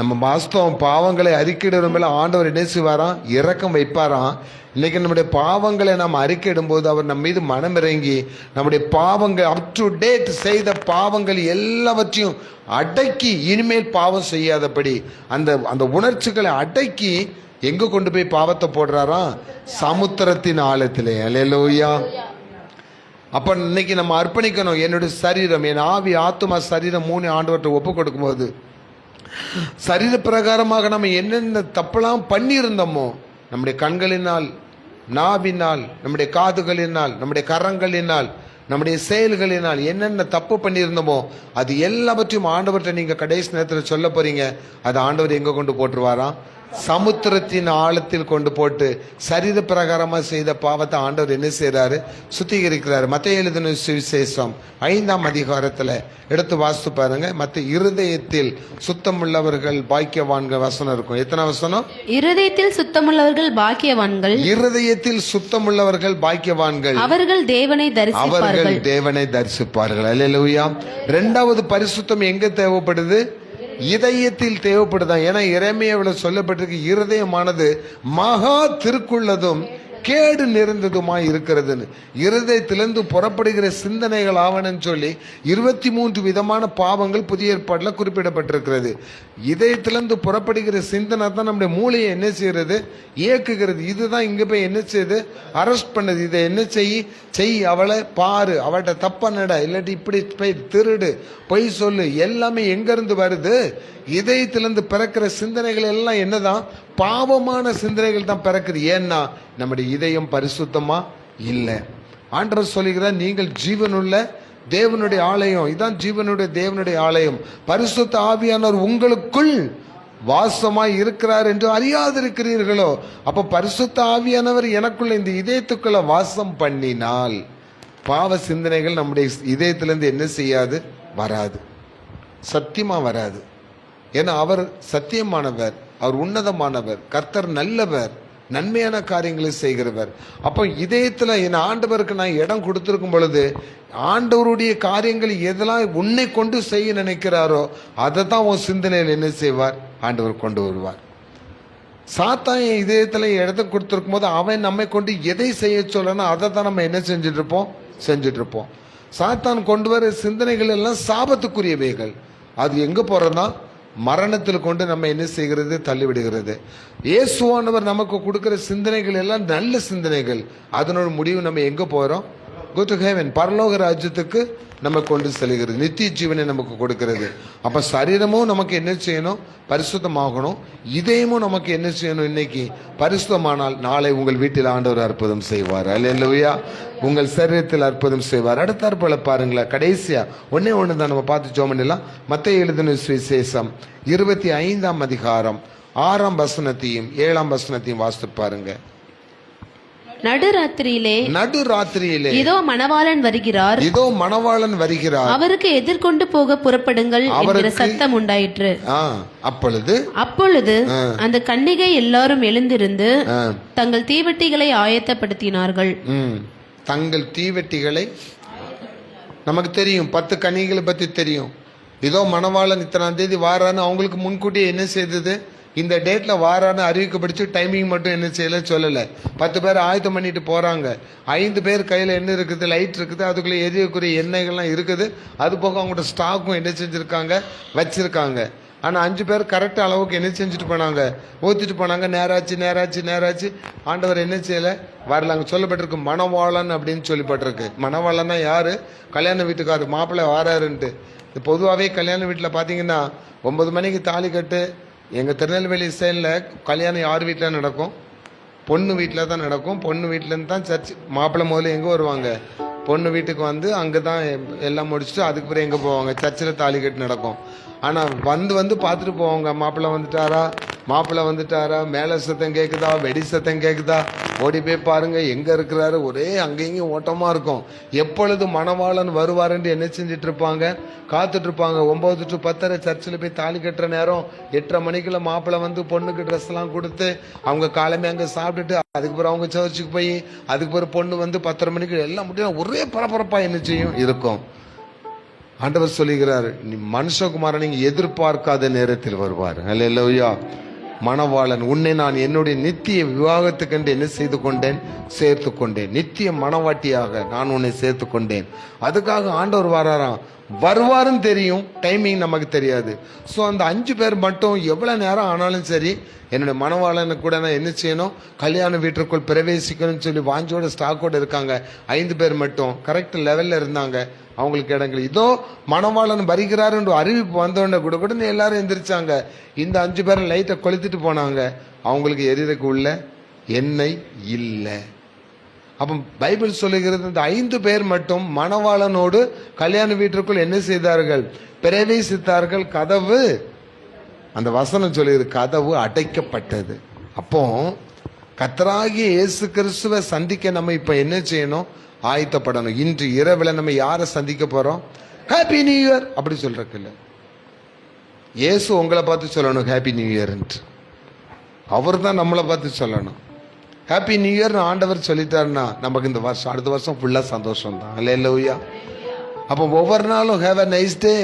நம்ம வாஸ்தவம் பாவங்களை அறிக்கையிடும் மேல ஆண்டவர் என்ன செய்வாராம்? இரக்கம் வைப்பாராம். இன்னைக்கு நம்முடைய பாவங்களை நாம் அறிக்கையிடும் போது அவர் நம்ம மீது மனமிறங்கி நம்முடைய பாவங்கள் அப் டு டேட் செய்த பாவங்கள் எல்லாவற்றையும் அடக்கி இனிமேல் பாவம் செய்யாதபடி அந்த உணர்ச்சிகளை அடக்கி எங்க கொண்டு போய் பாவத்தை போடுறாராம்? சமுத்திரத்தின் ஆழத்திலே. அல்லேலூயா. அப்ப இன்னைக்கு நம்ம அர்ப்பணிக்கணும். என்னுடைய சரீரம், என் ஆவி, ஆத்துமா, சரீரம் 3 ஆண்டவர்கிட்ட ஒப்பு கொடுக்கும் போது சரீர பிரகாரமாக நம்ம என்னென்ன தப்பெல்லாம் பண்ணியிருந்தோமோ, நம்முடைய கண்களினால், நாவினால், நம்முடைய காதுகளினால், நம்முடைய கரங்களினால், நம்முடைய செயல்களினால் என்னென்ன தப்பு பண்ணியிருந்தோமோ அது எல்லாவற்றையும் ஆண்டவர்கிட்ட நீங்க கடைசி நேரத்தில் சொல்ல போறீங்க. அது ஆண்டவர் எங்க கொண்டு போட்டுருவாராம்? சமுத்திரத்தின் ஆழத்தில் கொண்டு போட்டு சரீர பிரகாரமா செய்த பாவத்தை ஆண்டவர் என்ன செய்யறாரு? சுத்திகரிக்கிறாரு. மத்தேயு எழுதின சுவிசேஷம் 5ஆம் அதிகாரத்துல எடுத்து வாசித்து பாருங்க. இருதயத்தில் சுத்தமுள்ளவர்கள் பாக்கியவான்கள் வசனம் இருக்கும். எத்தனை வசனம்? இருதயத்தில் சுத்தமுள்ளவர்கள் பாக்கியவான்கள். இருதயத்தில் சுத்தமுள்ளவர்கள் பாக்கியவான்கள், அவர்கள் தேவனை தரிசிப்பார்கள். அல்லேலூயா. 2வது பரிசுத்தம் எங்க தேவைப்படுது? இதயத்தில் தேவைப்படுதான். ஏன்னா எரேமியாவில் சொல்லப்பட்டிருக்கு, இருதயமானது மகா திருக்குள்ளதும் கேடு நிறைந்ததுமாய் இருக்கிறதுன்னு. இருதயத்திலிருந்து புறப்படுகிற சிந்தனைகள் ஆவணன்னு சொல்லி 23 விதமான பாவங்கள் புதிய ஏற்பாட்டில் குறிப்பிடப்பட்டிருக்கிறது. இதயத்திலிருந்து புறப்படுகிற சிந்தனை தான் நம்முடைய மூளையை என்ன செய்யறது? இயக்குகிறது. இதுதான் இங்க போய் என்ன செய்யுது? அரெஸ்ட் பண்ணுது. இதை என்ன செய், அவளை பாரு, அவள்கிட்ட தப்ப நட, இல்லாட்டி இப்படி போய் திருடு, பொய் சொல்லு, எல்லாமே எங்க இருந்து வருது? இதயத்திலிருந்து பிறக்கிற சிந்தனைகள் எல்லாம் என்னதான்? பாவமான சிந்தனைகள் தான் பிறக்குது. ஏன்னா நம்முடைய இதயம் பரிசுத்தமா இல்லை. ஆண்டவர் சொல்லுகிறார், நீங்கள் ஜீவனுள்ள தேவனுடைய ஆலயம். இதான் ஜீவனுடைய தேவனுடைய ஆலயம். பரிசுத்த ஆவியானவர் உங்களுக்குள் வாசமாய் இருக்கிறார் என்று அறியாதிருக்கிறீர்களோ? அப்ப பரிசுத்த ஆவியானவர் எனக்குள்ள இந்த இதயத்துக்குள்ள வாசம் பண்ணினால் பாவ சிந்தனைகள் நம்முடைய இதயத்திலிருந்து என்ன செய்யாது? வராது, சத்தியமா வராது. ஏன்னா அவர் சத்தியமானவர், அவர் உன்னதமானவர், கர்த்தர் நல்லவர், நன்மையான காரியங்களை செய்கிறவர். அப்போ இதயத்துல என் ஆண்டவருக்கு நான் இடம் கொடுத்திருக்கும் பொழுது ஆண்டவருடைய காரியங்கள் எதெல்லாம் உன்னை கொண்டு செய்ய நினைக்கிறாரோ அதை தான் உன் சிந்தனையில் என்ன செய்வார்? ஆண்டவர் கொண்டு வருவார். சாத்தான் என் இதயத்துல இடத்த கொடுத்திருக்கும் போது அவன் நம்மை கொண்டு எதை செய்ய சொல்லணும் அதை தான் நம்ம என்ன செஞ்சுட்டு இருப்போம். சாத்தான் கொண்டு வர சிந்தனைகள் எல்லாம் சாபத்துக்குரியவைகள். அது எங்க போறதுனா மரணத்தில் கொண்டு நம்ம என்ன செய்கிறது? தள்ளிவிடுகிறது. இயேசுவானவர் நமக்கு கொடுக்கிற சிந்தனைகள் எல்லாம் நல்ல சிந்தனைகள். அதனோட முடிவு நம்ம எங்க போறோம்? கோ டு ஹெவன், பரலோக ராஜ்யத்துக்கு நம்ம கொண்டு செல்கிறது, நித்திய ஜீவனை நமக்கு கொடுக்கிறது. அப்ப சரீரமும் நமக்கு என்ன செய்யணும்? பரிசுத்தமாகணும். இதயமும் நமக்கு என்ன செய்யணும்? இன்னைக்கு பரிசுத்தமானால் நாளை உங்கள் வீட்டில் ஆண்டவர் அற்புதம் செய்வார். அல்லேலூயா. உங்கள் சரீரத்தில் அற்புதம் செய்வார். அடுத்த அற்புதம் பாருங்களேன். கடைசியா ஒன்னே ஒன்று தான் நம்ம பார்த்து ஜெபம் பண்ணலாம். மத்தேயு எழுதின சுவிசேஷம் 25ஆம் அதிகாரம் 6ஆம் வசனத்தையும் 7ஆம் வசனத்தையும் வாசித்து பாருங்க. நடுராத்திரியிலே இதோ மணவாளன் வருகிறார், அவருக்கு எதிர்கொண்டு போக புறப்படுங்கள் என்கிற சத்தம் உண்டாயிற்று. அப்பொழுது அந்த கன்னிகை எல்லாரும் எழுந்திருந்து தங்கள் தீவெட்டிகளை ஆயத்தப்படுத்தினார்கள். நமக்கு தெரியும் 10 கன்னிகளை பற்றி தெரியும். இதோ மணவாளன் இத்தனாம் தேதி வாரான்னு அவங்களுக்கு முன்கூட்டியே என்ன செய்தது, இந்த டேட்டில் வாரான்னு அறிவிக்கப்படிச்சு. டைமிங் மட்டும் என்ன செய்யலை சொல்லலை. 10 பேர் ஆயத்தம் பண்ணிட்டு போகிறாங்க. 5 பேர் கையில் என்ன இருக்குது, லைட் இருக்குது, அதுக்குள்ளே எரியக்கூடிய எண்ணெய்கள்லாம் இருக்குது. அது போக அவங்களோட ஸ்டாக்கும் என்ன செஞ்சுருக்காங்க, வச்சுருக்காங்க. ஆனால் 5 பேர் கரெக்ட் அளவுக்கு என்ன செஞ்சுட்டு போனாங்க, ஊற்றிட்டு போனாங்க. நேராச்சு. ஆண்டவர் என்ன செய்யலை, வரல. அங்கே சொல்லப்பட்டிருக்கு மணவாளன் அப்படின்னு சொல்லப்பட்டிருக்கு. மணவாளன்னா யார், கல்யாண வீட்டுக்காரு, மாப்பிள்ளை வாராருன்ட்டு. பொதுவாகவே கல்யாண வீட்டில் பார்த்தீங்கன்னா 9 மணிக்கு தாலி கட்டு. எங்கள் திருநெல்வேலி சைடில் கல்யாணம் யார் வீட்டில் நடக்கும், பொண்ணு வீட்டில் தான் நடக்கும். பொண்ணு வீட்டிலேருந்து தான் சர்ச். மாப்பிள்ளை முதல்ல எங்கே வருவாங்க, பொண்ணு வீட்டுக்கு வந்து அங்கே தான் எல்லாம் முடிச்சுட்டு அதுக்கு பிறகு எங்கே போவாங்க, சர்ச்சில் தாலி கட்டு நடக்கும். ஆனால் வந்து பார்த்துட்டு போவாங்க, மாப்பிள்ளை வந்துட்டாரா, மேலே சத்தம் கேட்குதா, வெடி சத்தம் கேட்குதா, ஓடி போய் பாருங்க எங்கே இருக்கிறாரு. ஒரே அங்கேயும் ஓட்டமாக இருக்கும். எப்பொழுது மணவாளன் வருவாருன்னு என்ன செஞ்சுட்டு இருப்பாங்க, காத்துட்டு இருப்பாங்க. 9 to 10 சர்ச்சில் போய் தாலி கட்டுற நேரம் 8:30 மணிக்குள்ள மாப்பிள்ளை வந்து பொண்ணுக்கு ட்ரெஸ் எல்லாம் கொடுத்து அவங்க காலமே அங்கே சாப்பிட்டுட்டு அதுக்கு பிறகு அவங்க சர்ச்சுக்கு போய் அதுக்கு பிறகு பொண்ணு வந்து 10:30 மணிக்கு எல்லாம் முடியும். ஒரே பரபரப்பாக என்ன செய்யும் இருக்கும். ஆண்டவர் சொல்லுகிறார், நீ மனுஷகுமாரன் நீங்க எதிர்பார்க்காத நேரத்தில் வருவார். அல்லேலூயா. மணவாளன், உன்னை நான் என்னுடைய நித்திய விவாகத்துக்கென்று என்ன செய்து கொண்டேன், சேர்த்து கொண்டேன். நித்திய மணவாட்டியாக நான் உன்னை சேர்த்து கொண்டேன். அதுக்காக ஆண்டவர் வராராம். வருவாருன்னு தெரியும், டைமிங் நமக்கு தெரியாது. ஸோ அந்த 5 பேர் மட்டும் எவ்வளோ நேரம் ஆனாலும் சரி, என்னுடைய மணவாளனை கூட நான் என்ன செய்யணும், கல்யாண வீட்டிற்குள் பிரவேசிக்கணும்னு சொல்லி வாஞ்சோட ஸ்டாக்கோடு இருக்காங்க. 5 பேர் மட்டும் கரெக்ட் லெவலில் இருந்தாங்க. அவங்களுக்கு இடங்கள் இதோ மணவாளன் வருகிறாருன்ற அறிவிப்பு வந்தோடனே கூட எல்லாரும் எந்திரிச்சாங்க. இந்த 5 பேரும் லைட்டை கொளுத்திட்டு போனாங்க. அவங்களுக்கு எரியறதுக்கு உள்ள எண்ணெய் இல்லை. அப்போ பைபிள் சொல்லுகிறது, இந்த 5 பேர் மட்டும் மணவாளனோடு கல்யாண வீட்டிற்குள் என்ன செய்தார்கள், பிரவேசித்தார்கள். கதவு, அந்த வசனம் சொல்லுகிறது, கதவு அடைக்கப்பட்டது. அப்போ கர்த்தராகிய இயேசு கிறிஸ்துவை சந்திக்க நம்ம இப்ப என்ன செய்யணும், ஆயத்தப்படணும். இன்று இரவில் நம்ம யாரை சந்திக்க போறோம், ஹாப்பி நியூ இயர் அப்படி சொல்றதுக்கு இல்லை. இயேசு உங்களை பார்த்து சொல்லணும் ஹாப்பி நியூ இயர்ன்ட்டு. அவர் தான் நம்மளை பார்த்து சொல்லணும் ஹாப்பி நியூ இயர்னு. ஆண்டவர் சொல்லிட்டாருன்னா நமக்கு இந்த வருஷம் அடுத்த வருஷம் ஃபுல்லா சந்தோஷம் தான். அல்லேலூயா. அப்போ ஒவ்வொரு நாளும் have a nice day,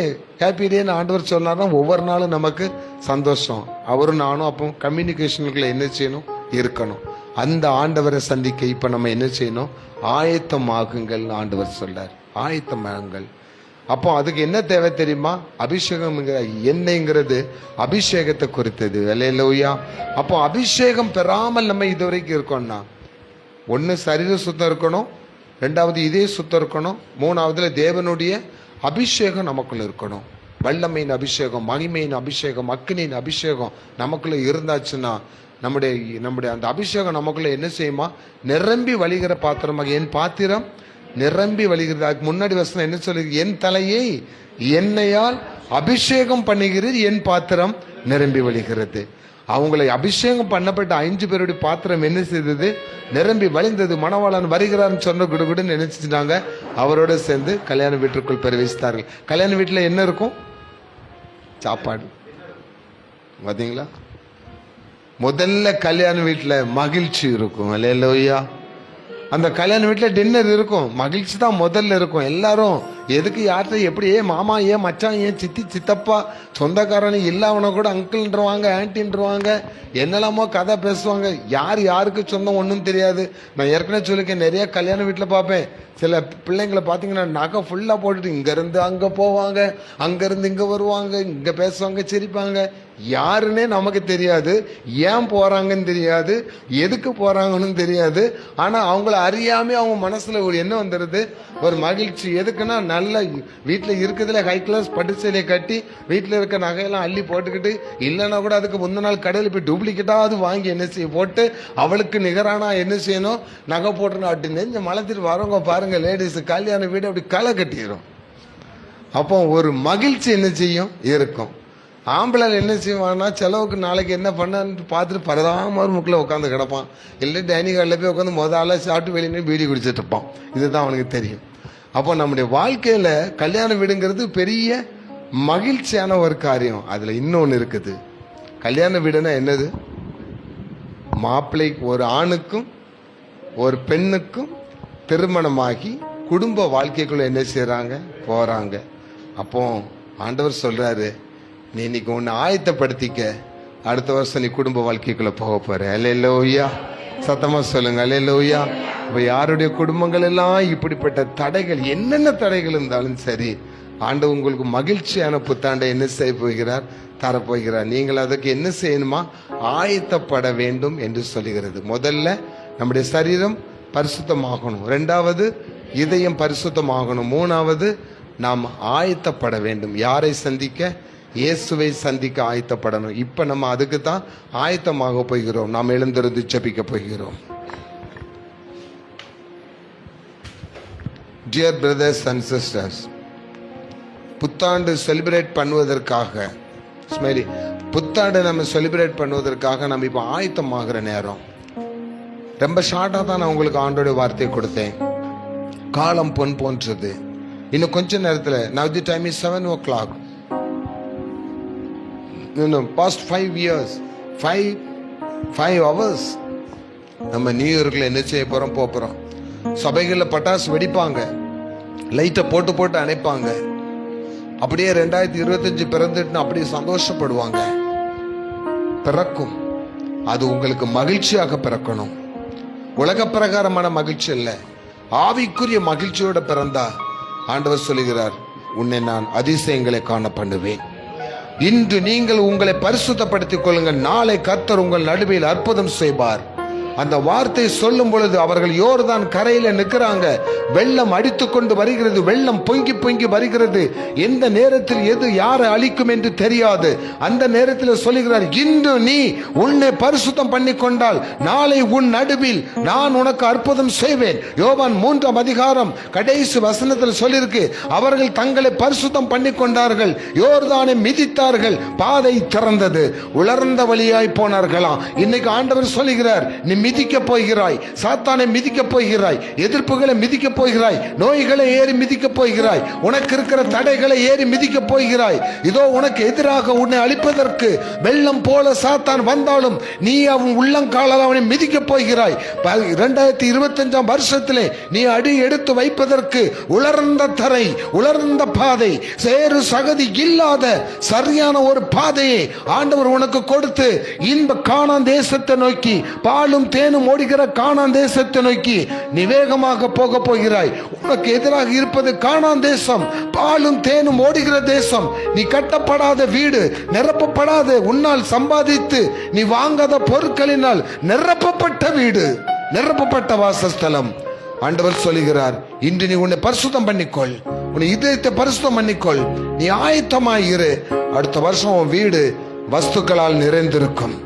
happy டேன்னு ஆண்டவர் சொன்னார்னா ஒவ்வொரு நாளும் நமக்கு சந்தோஷம். அவரும் நானும் அப்போ கம்யூனிகேஷனுக்குள்ள என்ன செய்யணும், இருக்கணும். அந்த ஆண்டவரை சந்திக்க இப்ப நம்ம என்ன செய்யணும், ஆயத்தமாகுங்கள் ஆண்டவர் சொல்றார். ஆயத்தமாகுங்கள். அப்போ அதுக்கு என்ன தேவை தெரியுமா, அபிஷேகம். எண்ணெய்ங்கிறது அபிஷேகத்தை குறித்தது. அல்லேலூயா. அப்போ அபிஷேகம் பெறாமல் நம்ம இதுவரைக்கும் இருக்கோம்னா, ஒன்று சரீர சுத்தம் இருக்கணும், 2வது இதய சுத்தம் இருக்கணும், 3வதுல தேவனுடைய அபிஷேகம் நமக்குள்ள இருக்கணும். வல்லமையின் அபிஷேகம், மகிமையின் அபிஷேகம், அக்கினியின் அபிஷேகம் நமக்குள்ள இருந்தாச்சுன்னா நம்முடைய அந்த அபிஷேகம் நமக்குள்ள என்ன செய்யுமா, நிரம்பி வழிகிற பாத்திரமாக. என் பாத்திரம் நிரம்பி வழிகிறது. அதுக்கு முன்னாடி வசனம் என்ன சொல்லு, என் தலையை எண்ணெயால் அபிஷேகம் பண்ணுகிறது, என் பாத்திரம் நிரம்பி வழிகிறது. அவங்களை அபிஷேகம் பண்ணப்பட்ட 5 பேருடைய பாத்திரம் என்ன செய்தது, நிரம்பி வழிந்தது. மணவாளன் வருகிறார்னு சொன்ன குடுகுடுன்னு நினைச்சிட்டாங்க. அவரோட சேர்ந்து கல்யாண வீட்டிற்குள் பிரவேசித்தார்கள். கல்யாண வீட்டில் என்ன இருக்கும், சாப்பாடு. பார்த்தீங்களா, முதல்ல கல்யாண வீட்டில் மகிழ்ச்சி இருக்கும். அல்லேலூயா. அந்த கல்யாண வீட்டில் டின்னர் இருக்கும், மகிழ்ச்சி தான் முதல்ல இருக்கும். எல்லாரும் எதுக்கு யார்கிட்ட எப்படி, மாமா ஏன் மச்சான் ஏன் சித்தி சித்தப்பா சொந்தக்காரனு இல்லாமனா கூட அங்கிள்ன்றவாங்க, ஆன்டின்றவாங்க, என்னெல்லாமோ கதை பேசுவாங்க. யாருக்கு சொந்தம் ஒன்றும் தெரியாது. நான் ஏற்கனவே சொல்லியிருக்கேன், நிறைய கல்யாண வீட்டில் பார்ப்பேன், சில பிள்ளைங்களை பார்த்தீங்கன்னா நகை ஃபுல்லாக போட்டுட்டு இங்கேருந்து அங்கே போவாங்க, அங்கேருந்து இங்கே வருவாங்க, இங்கே பேசுவாங்க, சிரிப்பாங்க. யாருன்னே நமக்கு தெரியாது, ஏன் போகிறாங்கன்னு தெரியாது, எதுக்கு போகிறாங்கன்னு தெரியாது. ஆனால் அவங்கள அறியாமல் அவங்க மனசில் ஒரு எண்ணம் வந்துடுது, ஒரு மகிழ்ச்சி. எதுக்குன்னா, நல்ல வீட்டில் இருக்கிறதுல ஹை கிளாஸ் பட்டு சேலையை கட்டி வீட்டில் இருக்க நகையெல்லாம் அள்ளி போட்டுக்கிட்டு, இல்லைன்னா கூட அதுக்கு முந்தின நாள் கடையில் போய் டூப்ளிகேட்டாவது வாங்கி என்ன செய்ய போட்டு அவளுக்கு நிகரானா என்ன செய்யணும், நகை போட்டுணும். அப்படி நெஞ்ச மலத்திட்டு வரவங்க பாருங்க, லேடிஸ் கல்யாண வீடு அப்படி களை கட்டிடும். அப்போ ஒரு மகிழ்ச்சி என்ன செய்யும், இருக்கும். ஆம்பளை என்ன செய்வான்னா, செலவுக்கு நாளைக்கு என்ன பண்ணான்னு பார்த்துட்டு பரதாம முக்கில் உட்காந்து கிடப்பான். இல்லை டைனிங் ஹாலில் போய் உட்காந்து முதல்ல சாப்பிட்டு வெளியே பீடி குடிச்சிட்டு இருப்பான். இதுதான் அவனுக்கு தெரியும். அப்போ நம்முடைய வாழ்க்கையில கல்யாண வீடுங்கிறது பெரிய மகிழ்ச்சியான ஒரு காரியம். அதுல இன்னொன்று இருக்குது. கல்யாண வீடுனா என்னது, மாப்பிள்ளை ஒரு ஆணுக்கும் ஒரு பெண்ணுக்கும் திருமணமாகி குடும்ப வாழ்க்கைக்குள்ள என்ன செய்றாங்க, போறாங்க. அப்போ ஆண்டவர் சொல்றாரு, நீ இன்னைக்கு உன்னை ஆயத்தப்படுத்திக்க, அடுத்த வருஷம் நீ குடும்ப வாழ்க்கைக்குள்ள போக போற. அல்லேலூயா, சத்தமா சொல்லுங்க அல்லேலூயா. இப்ப யாருடைய குடும்பங்கள் எல்லாம் இப்படிப்பட்ட தடைகள், என்னென்ன தடைகள் இருந்தாலும் சரி, ஆண்டவர் உங்களுக்கு மகிழ்ச்சியான புத்தாண்டை என்ன செய்ய போகிறார், தரப்போகிறார். நீங்கள் அதுக்கு என்ன செய்யணுமா, ஆயத்தப்பட வேண்டும் என்று சொல்லுகிறது. முதல்ல நம்முடைய சரீரம் பரிசுத்தமாகணும், ரெண்டாவது இதயம் பரிசுத்தமாகணும், மூணாவது நாம் ஆயத்தப்பட வேண்டும். யாரை சந்திக்க? இயேசுவை சந்திக்க ஆயத்தப்படணும். இப்ப நம்ம அதுக்கு தான் ஆயத்தமாக போகிறோம். நாம் எழுந்திருந்து ஜெபிக்க போகிறோம். டியர் பிரதர்ஸ் அண்ட் சிஸ்டர்ஸ், புத்தாண்டு செலிப்ரேட் பண்ணுவதற்காக, ஸ்மைலி, புத்தாண்டு நம்ம செலிப்ரேட் பண்ணுவதற்காக நம்ம இப்போ ஆயத்தமாகிற நேரம். ரொம்ப ஷார்ட்டாக தான் நான் உங்களுக்கு ஆண்டோட வார்த்தையை கொடுத்தேன். காலம் பொன் போன்றது. இன்னும் கொஞ்ச நேரத்தில், now the time is 7 o'clock. Past 5 years, 5 hours நம்ம நியூ இயர்ல என்ன செய்ய போறோம், போறோம். சபைகளில் பட்டாசு வெடிப்பாங்க, லைட்டை போட்டு போட்டு அணைப்பாங்க. அப்படியே 2025 பிறந்துட்டு அப்படியே சந்தோஷப்படுவாங்க. பிறக்கும், அது உங்களுக்கு மகிழ்ச்சியாக பிறக்கணும். உலக பிரகாரமான மகிழ்ச்சி இல்லை, ஆவிக்குரிய மகிழ்ச்சியோட பிறந்தா ஆண்டவர் சொல்லுகிறார், உன்னை நான் அதிசயங்களை காண பண்ணுவேன். இன்று நீங்கள் உங்களை பரிசுத்தப்படுத்திக் கொள்ளுங்கள், நாளை கர்த்தர் உங்கள் நடுவில் அற்புதம் செய்வார். அந்த வார்த்தை சொல்லும் பொழுது அவர்கள் யோர்தான் கரையில நிற்கிறாங்க. வெள்ளம் அடித்து கொண்டு வருகிறது, வெள்ளம் பொங்கி பொங்கி வருகிறது. எந்த நேரத்தில் எது யாரை அழிக்கும் என்று தெரியாது. அந்த நேரத்தில் சொல்லுகிறார், இன்று நீ உன்னை பரிசுத்தம் பண்ணி கொண்டால் நாளை உன் நடுவில் நான் உனக்கு அற்புதம் செய்வேன். யோவான் 3ஆம் அதிகாரம் கடைசி வசனத்தில் சொல்லியிருக்கு, அவர்கள் தங்களை பரிசுத்தம் பண்ணி கொண்டார்கள், யோர்தானை மிதித்தார்கள், பாதை திறந்தது, உலர்ந்த வழியாய் போனார்களாம். இன்னைக்கு ஆண்டவர் சொல்லுகிறார், நீ மிதிக்க போகிறாய், சாத்தானை மிதிக்க போகிறாய், எதிர்ப்புகளை மிதிக்க போகிறாய், நோய்களை ஏறி மிதிக்க போகிறாய், உனக்கு இருக்கிற தடைகளை ஏறி மிதிக்க போகிறாய். இதோ உனக்கு எதிராக உன்னை அழிப்பதற்கு வெள்ளம் போல சாத்தான் வந்தாலும் நீ அவன் உள்ளங்காலால் அவனை மிதிக்க போகிறாய். 2025ஆம் வருஷத்திலே நீ அடி எடுத்து வைப்பதற்கு உலர்ந்த தரை, உலர்ந்த பாதை, சேறு சகதி இல்லாத சரியான ஒரு பாதையை ஆண்டவர் உனக்கு கொடுத்து இன்ப கானான் தேசத்தை நோக்கி, பாலும் தேனும் ஓடுகிற கானான் தேசத்தை நோக்கி நீ வேகமாக போக போகிறாய். உனக்கு எதிராக இருப்பது கானான் தேசம், பாலும் தேனும் ஓடுகிற தேசம். நீ கட்டப்படாத வீடு, நிரப்பப்படாத, உன்னால் சம்பாதித்து நீ வாங்காத பொருட்களினால் நிரப்பப்பட்ட வீடு, நிரப்பப்பட்ட வாசஸ்தலம். ஆண்டவர் சொல்லுகிறார், இன்று நீ உன்னை பரிசுத்தம் பண்ணிக்கொள், உன்னை இதயத்தை பரிசுத்தம் பண்ணிக்கொள், நீ ஆயத்தமாயிரு. அடுத்த வருஷம் உன் வீடு வஸ்துக்களால் நிறைந்திருக்கும்,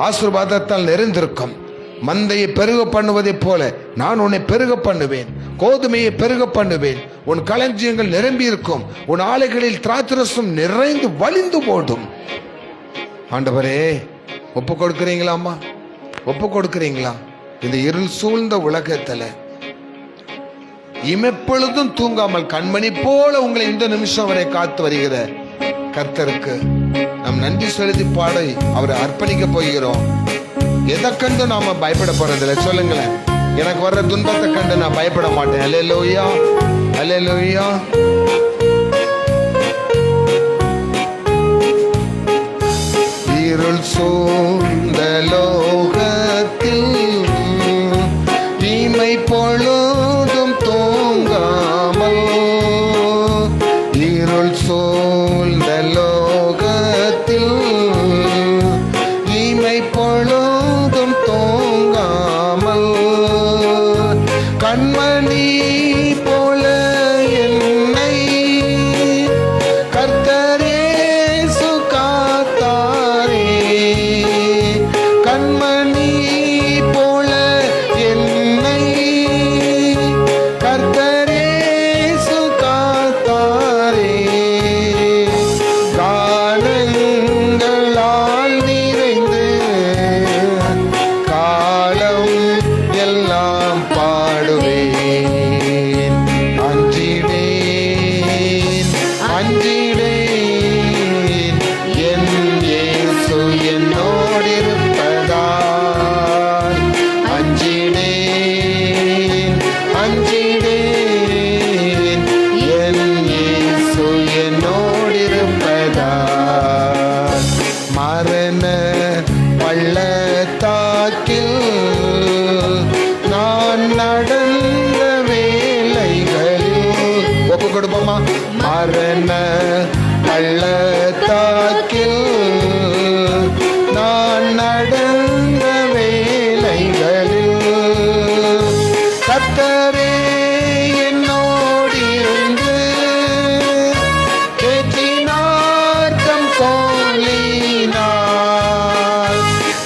ஆசீர்வாதத்தால் நிறைந்திருக்கும். மந்தையை பெருக பண்ணுவதை போல நான் உன்னை பெருக பண்ணுவேன், கோதுமையை பெருக பண்ணுவேன். உன் களஞ்சியங்கள் நிரம்பி இருக்கும், உன் ஆலைகளில் திராட்சரசம் நிறைந்து வழிந்து போடும். ஆண்டவரே, ஒப்பு கொடுக்கிறீங்களாமா? ஒப்பு கொடுக்கிறீங்களா? இந்த இருள் சூழ்ந்த உலகத்துல இமைப்பொழுதும் தூங்காமல் கண்மணி போல உங்களை இந்த நிமிஷம் வரை காத்து வருகிற கர்த்தருக்கு நாம் நன்றி செலுத்தி பாடி அவரை அர்ப்பணிக்க போகிறோம். எதை கண்டு நாம பயப்பட போறதில்லை? சொல்லுங்களேன். எனக்கு வர்ற துன்பத்தை கண்டு நான் பயப்பட மாட்டேன். அல்லேலூயா, அல்லேலூயா. இருள் சூழ்ந்த லோகத்தில் தீமை பொழுதும் தூங்காமல், இருள் சூழ்ந்த லோகத்தில் தீமை பொழுதும் தூங்காமல், கண்மணி போல என்னை கர்த்தர் இயேசு காத்தாரே. கண்மணி போல என்னை கர்த்தர் இயேசு காத்தாரே. காலங்களால் நிறைந்து காலம் எல்லாம் பாடுவேன், அஞ்சிடேன், அஞ்சிடேன், என பள்ளத்தாக்கில் நான் நடந்த வேளைகளில் கர்த்தரே என்னோடிருந்து தேற்றினார் தம் கோலினால்.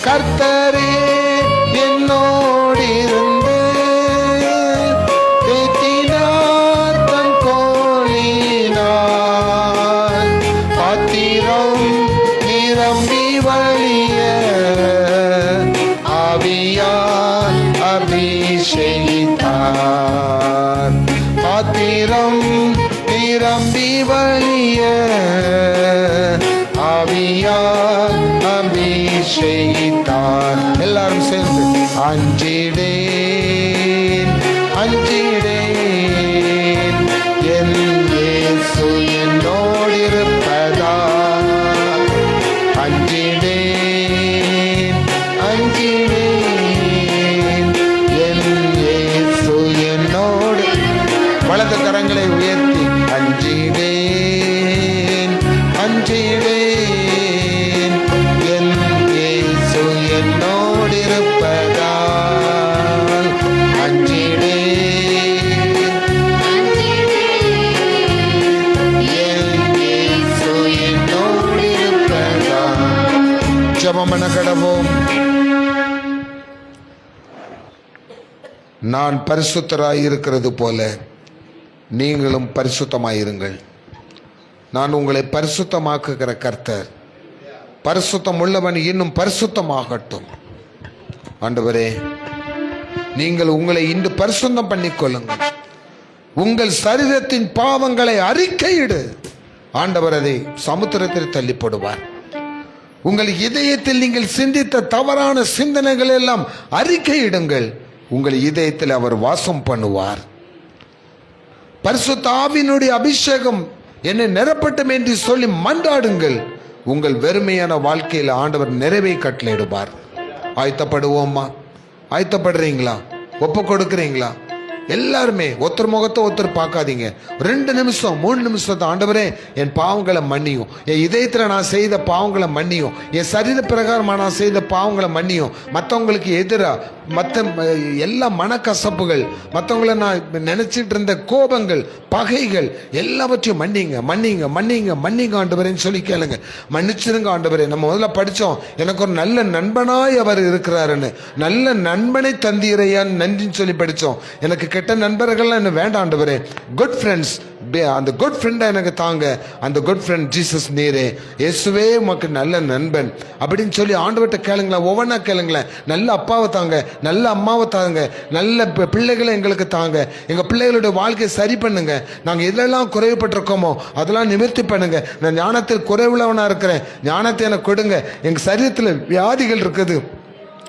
கர்த்தரே என்னோடிருந்து தேற்றினார் தம் கோலினால். பாத்திரம் நிரம்பி வழிய ஆவியால் அபிஷேகித்தார். பாத்திரம் நிரம்பி வழிய ஆவியால் அபிஷேகித்தார். எல்லாரும் சேர்ந்து அஞ்சிடேன் அஞ்சிடேன் என் இயேசு என்னோடிருப்பதால். அஞ்சிடேன் அஞ்சிடேன் என் இயேசு என்னோடு. வலது கரங்களை உயர்த்தி அஞ்சிடேன் அஞ்சிடேன் என் இயேசு என்னோடிருப்பதால். அஞ்சிடேன் என் இயேசு என்னோடிருப்பதால். ஜெபம் பண்ண கடவோம். நான் பரிசுத்தராய் இருக்கிறது போல நீங்களும் பரிசுத்தமாயிருங்கள். நான் உங்களை பரிசுத்தமாக்குகிற கர்த்தர். பரிசுத்தம் உள்ளவன் இன்னும் பரிசுத்தமாகட்டும். ஆண்டவரே, நீங்கள் உங்களை இன்று பரிசுத்தம் பண்ணிக்கொள்ளுங்கள். உங்கள் சரீரத்தின் பாவங்களை அறிக்கையிடு. ஆண்டவர் அதை சமுத்திரத்தில் தள்ளிப்படுவார். உங்கள் இதயத்தில் நீங்கள் சிந்தித்த தவறான சிந்தனைகள் எல்லாம் அறிக்கையிடுங்கள். உங்கள் இதயத்தில் அவர் வாசம் பண்ணுவார். பரிசுத்த ஆவியினுடைய அபிஷேகம் என்னை நிரப்பட்டும் என்று சொல்லி மன்றாடுங்கள். உங்கள் வெறுமையான வாழ்க்கையில் ஆண்டவர் நிறைவை கட்டளையிடுவார். ஆயத்தப்படுவோமா? ஆயத்தப்படுறீங்களா? ஒப்பு கொடுக்குறீங்களா? எல்லாருமே ஒருத்தர் முகத்தை ஒருத்தர் பார்க்காதீங்க. 2 நிமிஷம் 3 நிமிஷத்தை ஆண்டவரே என் பாவங்களை மன்னியும், என் இதயத்தில் நான் செய்த பாவங்களை மன்னியும், என் சரீர பிரகாரமாக நான் செய்த பாவங்களை மன்னியும், மற்றவங்களுக்கு எதிராக மற்ற எல்லா மனக்கசப்புகள், மற்றவங்கள நான் நினைச்சிட்டு இருந்த கோபங்கள், பகைகள் எல்லாவற்றையும் மன்னிங்க மன்னிங்க மன்னிங்க மன்னிங்க ஆண்டவரேன்னு சொல்லி கேளுங்க. மன்னிச்சிருங்க ஆண்டவரே. நம்ம முதல்ல படித்தோம், எனக்கு ஒரு நல்ல நண்பனாய் அவர் இருக்கிறாருன்னு. நல்ல நண்பனை தந்தீரையான்னு நன்றின்னு சொல்லி படித்தோம். எனக்கு கெட்ட நண்பர்கள்லாம் என்ன வேண்டாம் ஆண்டவரே. குட் ஃப்ரெண்ட்ஸ், அந்த குட் ஃப்ரெண்டை எனக்கு தாங்க. அந்த குட் ஃப்ரெண்ட் ஜீசஸ் நீரே. இயேசுவே உமக்கு நல்ல நண்பன் அப்படின்னு சொல்லி ஆண்டவர்கிட்ட கேளுங்களேன். ஒவ்வொன்றா கேளுங்களேன். நல்ல அப்பாவை தாங்க, நல்ல அம்மாவை தாங்க, நல்ல பிள்ளைகளை எங்களுக்கு தாங்க. எங்கள் பிள்ளைகளுடைய வாழ்க்கையை சரி பண்ணுங்க. நாங்கள் எதெல்லாம் குறைவுபட்டிருக்கோமோ அதெல்லாம் நிவர்த்தி பண்ணுங்க. நான் ஞானத்தில் குறைவுள்ளவனாக இருக்கிறேன், ஞானத்தை எனக்கு கொடுங்க. எங்கள் சரீரத்தில் வியாதிகள் இருக்குது,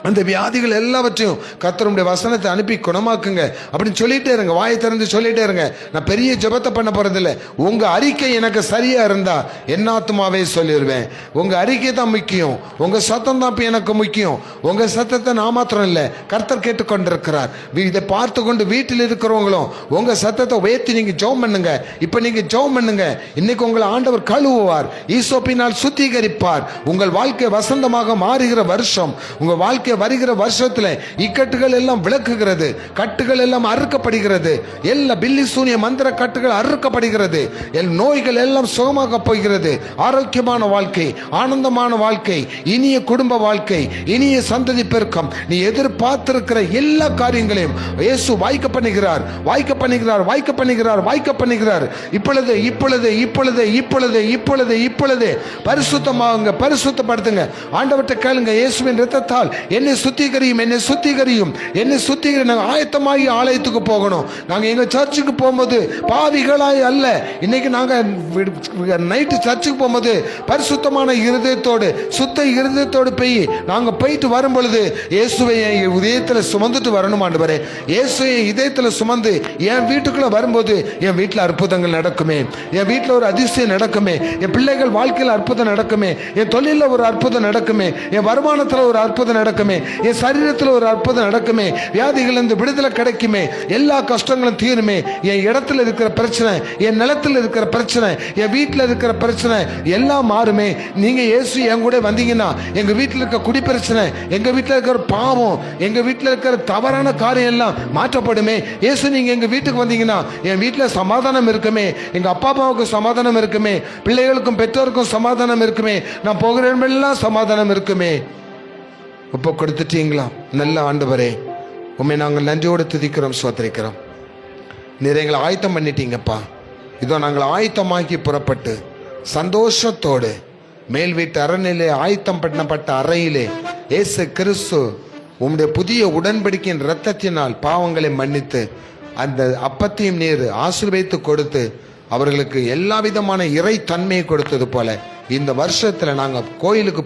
அந்த வியாதிகள் எல்லாவற்றையும் கர்த்தருடைய வசனத்தை அனுப்பி குணமாக்குங்க அப்படின்னு சொல்லிட்டே இருங்க. வாயை திறந்து சொல்லிட்டே இருங்க. நான் பெரிய ஜெபத்தை பண்ண போறதில்லை. உங்க அறிக்கை எனக்கு சரியா இருந்தா என்ன ஆத்துமாவே சொல்லிடுவேன். உங்க அறிக்கை தான் முக்கியம். உங்க சத்தம் தான் எனக்கு முக்கியம். உங்க சத்தத்தை நான் மாத்திரம் இல்லை, கர்த்தர் கேட்டுக்கொண்டிருக்கிறார். இதை பார்த்து கொண்டு வீட்டில் இருக்கிறவங்களும் உங்க சத்தத்தை உயர்த்தி நீங்க ஜெபம் பண்ணுங்க. இப்ப நீங்க ஜெபம் பண்ணுங்க. இன்னைக்கு உங்களை ஆண்டவர் கழுவுவார், ஈசோப்பினால் சுத்திகரிப்பார். உங்கள் வாழ்க்கை வசந்தமாக மாறுகிற வருஷம். உங்க வாழ்க்கை வருகிற வருஷத்துல இக்கட்டுகள் எல்லாம் விளக்குகிறது, கட்டுகள் எல்லாம் அறுக்கப்படுகிறது, எல்லா பில்லி சூனிய மந்திர கட்டுகள் அறுக்கப்படுகிறது, நோய்கள் எல்லாம் சுகமாக போகிறது. ஆரோக்கியமான வாழ்க்கை, ஆனந்தமான வாழ்க்கை, இனிய குடும்ப வாழ்க்கை, இனிய சந்ததி பெருக்கம், நீ எதிர்பார்த்திருக்கிற எல்லா காரியங்களையும் இயேசு வாய்க்க பண்ணுகிறார், வாய்க்க பண்ணுகிறார், வாய்க்க பண்ணுகிறார், வாய்க்க பண்ணுகிறார். இப்பொழுது இப்பொழுது இப்பொழுது இப்பொழுது இப்பொழுது இப்பொழுது பரிசுத்தமாகுங்க, பரிசுத்தப்படுத்துங்க. ஆண்டவர்கிட்ட கேளுங்க. இயேசுவின் இரத்தத்தால் என்னை சுத்திகரியும், என்னை சுத்திகரியும், என்னை சுத்திகரி. நாங்கள் ஆயத்தமாகி ஆலயத்துக்கு போகணும். நாங்கள் எங்கள் சர்ச்சுக்கு போகும்போது பாவிகளாய் அல்ல. இன்னைக்கு நாங்கள் நைட்டு சர்ச்சுக்கு போகும்போது பரிசுத்தமான இருதயத்தோடு, சுத்த இருதயத்தோடு போய் நாங்கள் போயிட்டு வரும் பொழுது இயேசுவை என் இதயத்தில் சுமந்துட்டு வரணும் ஆண்டவரே. இயேசுவை இதயத்தில் சுமந்து என் வீட்டுக்குள்ள வரும்போது என் வீட்டில் அற்புதங்கள் நடக்குமே, என் வீட்டில் ஒரு அதிசயம் நடக்குமே, என் பிள்ளைகள் வாழ்க்கையில் அற்புதம் நடக்குமே, என் தொழிலில் ஒரு அற்புதம் நடக்குமே, என் வருமானத்தில் ஒரு அற்புதம் நடக்குமே, நடக்கணுமே, என் சரீரத்தில் ஒரு அற்புதம் நடக்குமே, வியாதிகள் இருந்து விடுதலை கிடைக்குமே, எல்லா கஷ்டங்களும் தீருமே, என் இடத்துல இருக்கிற பிரச்சனை, என் நிலத்தில் இருக்கிற பிரச்சனை, என் வீட்டில் இருக்கிற பிரச்சனை எல்லாம் மாறுமே. நீங்க இயேசு என் கூட வந்தீங்கன்னா எங்க வீட்டில் இருக்க குடி பிரச்சனை, எங்க வீட்டில் இருக்கிற பாவம், எங்க வீட்டில் இருக்கிற தவறான காரியம் எல்லாம் மாற்றப்படுமே. இயேசு நீங்க எங்க வீட்டுக்கு வந்தீங்கன்னா என் வீட்டில் சமாதானம் இருக்குமே, எங்க அப்பா அம்மாவுக்கு சமாதானம் இருக்குமே, பிள்ளைகளுக்கும் பெற்றோருக்கும் சமாதானம் இருக்குமே, நான் போகிற இடமெல்லாம் சமாதானம் இருக்குமே. ஒப்பு கொடுத்துட்டீங்களா? நல்ல ஆண்டவரே, உண்மை நாங்கள் நன்றியோடு துதிக்கிறோம், சோதரிக்கிறோம். நீர் எங்களை ஆயத்தம் பண்ணிட்டீங்கப்பா. இதோ நாங்கள் ஆயத்தமாக்கி புறப்பட்டு சந்தோஷத்தோடு மேல் வீட்டு அரணிலே ஆயத்தம் பண்ணப்பட்ட அறையிலே இயேசு கிறிஸ்து உம்முடைய புதிய உடன்படிக்கையின் இரத்தத்தினால் பாவங்களை மன்னித்து அந்த அப்பத்தையும் நீர் ஆசீர்வதித்து கொடுத்து அவர்களுக்கு எல்லா விதமான இறை தன்மையை கொடுத்தது போல இந்த வருஷத்துல நாங்க கோயிலுக்கு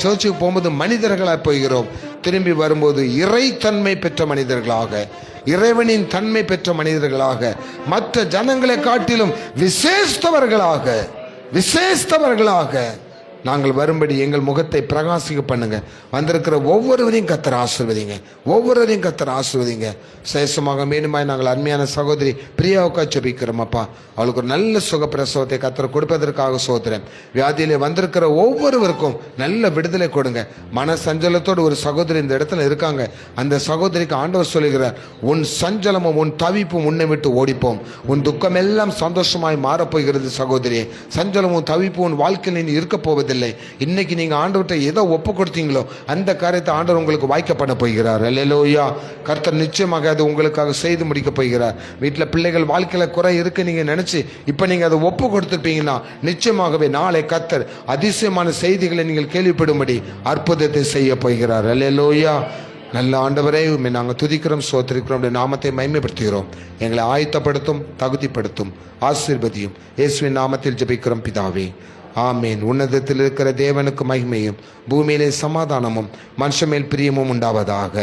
சர்ச்சுக்கு போகும்போது மனிதர்களாக போகிறோம். திரும்பி வரும்போது இறைத்தன்மை பெற்ற மனிதர்களாக, இறைவனின் தன்மை பெற்ற மனிதர்களாக, மற்ற ஜனங்களை காட்டிலும் விசேஷத்தவர்களாக நாங்கள் வரும்படி எங்கள் முகத்தை பிரகாசிக்க பண்ணுங்க. வந்திருக்கிற ஒவ்வொருவரையும் கர்த்தர் ஆசீர்வதிங்க. சேஷமாக மீண்டுமாய் நாங்கள் அருமையான சகோதரி பிரியாவுக்கா ஜெபிக்கிறோம் அப்பா. அவளுக்கு ஒரு நல்ல சுகப்பிரசவத்தை கர்த்தர் கொடுப்பதற்காக சோதரேன். வியாதியிலே வந்திருக்கிற ஒவ்வொருவருக்கும் நல்ல விடுதலை கொடுங்க. மன சஞ்சலத்தோடு ஒரு சகோதரி இந்த இடத்துல இருக்காங்க. அந்த சகோதரிக்கு ஆண்டவர் சொல்லுகிறார், உன் சஞ்சலமும் உன் தவிப்பும் உன்னை விட்டு ஓடிப்போம், உன் துக்கம் எல்லாம் சந்தோஷமாய் மாறப்போகிறது. சகோதரியே, சஞ்சலமும் தவிப்பும் உன் வாழ்க்கையில் இருக்க போவதில்லை. இன்னைக்கு நீங்க ஆண்டவர்கிட்ட ஏதோ ஒப்பு கொடுத்தீங்களோ அந்த காரியத்தை ஆண்டவர் உங்களுக்கு வாய்க்க பண்ண போகிறார். அல்லேலூயா. கர்த்தர் நிச்சயமாக அது உங்களுக்காக செய்து முடிக்க போகிறார். வீட்டில் பிள்ளைகள் வாழ்க்கையில குறை இருக்கு நீங்க நினைச்சு இப்ப நீங்க அதை ஒப்பு கொடுத்துருப்பீங்கன்னா நிச்சயமாகவே நாளை கர்த்தர் அதிசயமான செய்திகளை நீங்கள் கேள்விப்படும்படி அற்புதத்தை செய்ய போகிறார். அல்லேலூயா. நல்ல ஆண்டவரே, உண்மை நாங்கள் துதிக்கிறோம், சோத்திரிக்கிறோம், நாமத்தை மகிமைப்படுத்துகிறோம். எங்களை ஆயத்தப்படுத்தும், தகுதிப்படுத்தும், ஆசீர்வதியும். இயேசுவின் நாமத்தில் ஜெபிக்கிறோம் பிதாவே, ஆமேன். உன்னதத்தில் இருக்கிற தேவனுக்கு மகிமையும் பூமியிலே சமாதானமும் மனுஷ மேல் பிரியமும் உண்டாவதாக.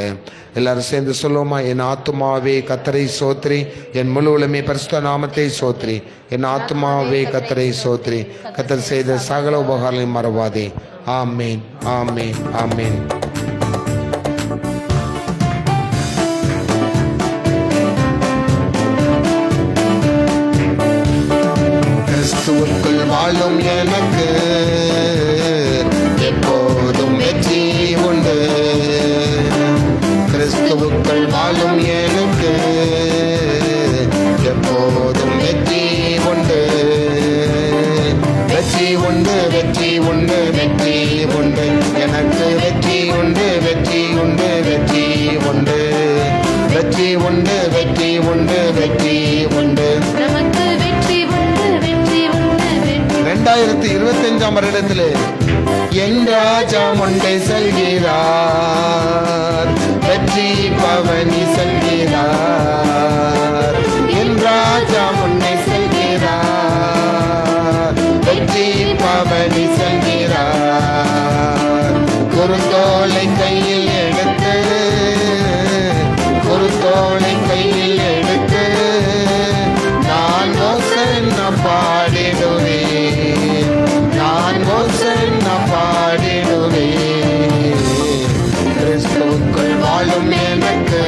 எல்லாரும் சேர்ந்து சொல்லுவோமா? என் ஆத்துமாவே கர்த்தரை சோத்ரி, என் முழு உலகமே பரிசுத்த நாமத்தை சோத்ரி. என் ஆத்துமாவே கர்த்தரை சோத்ரி, கர்த்தர் செய்த சகல உபகாரங்களையும் மறவாதே. ஆமேன், ஆமேன், ஆமேன். கிறிஸ்துவுக்குள் வாழும் எனக்கு எப்போதும் வெற்றி உண்டு. கிறிஸ்துவுக்குள் வாழும் எனக்கு எப்போதும் வெற்றி உண்டு. வெற்றி உண்டு, வெற்றி உண்டு, வெற்றி உண்டு. எனக்கு வெற்றி உண்டு, வெற்றி உண்டு, வெற்றி உண்டு. வெற்றி உண்டு, வெற்றி உண்டு, வெற்றி உண்டு. நமக்கு வெற்றி உண்டு, வெற்றி உண்டு, வெற்றி. 2025 வருடத்திலே என் ராஜா முண்டை செல்கிறார், வெற்றி பவனி செல்கிறார். என் ராஜா முண்டை செல்கிறார், வெற்றி பவனி செல்கிறார். குறுந்தோலை கையில் எடுத்து, குறுந்தோலை கையில் எடுத்து நான் ஓசன்னா பாடிடுவேன், நான் ஓசன்னா பாடிடுவேன். கிறிஸ்துவுக்குள் வாழும் எனக்கு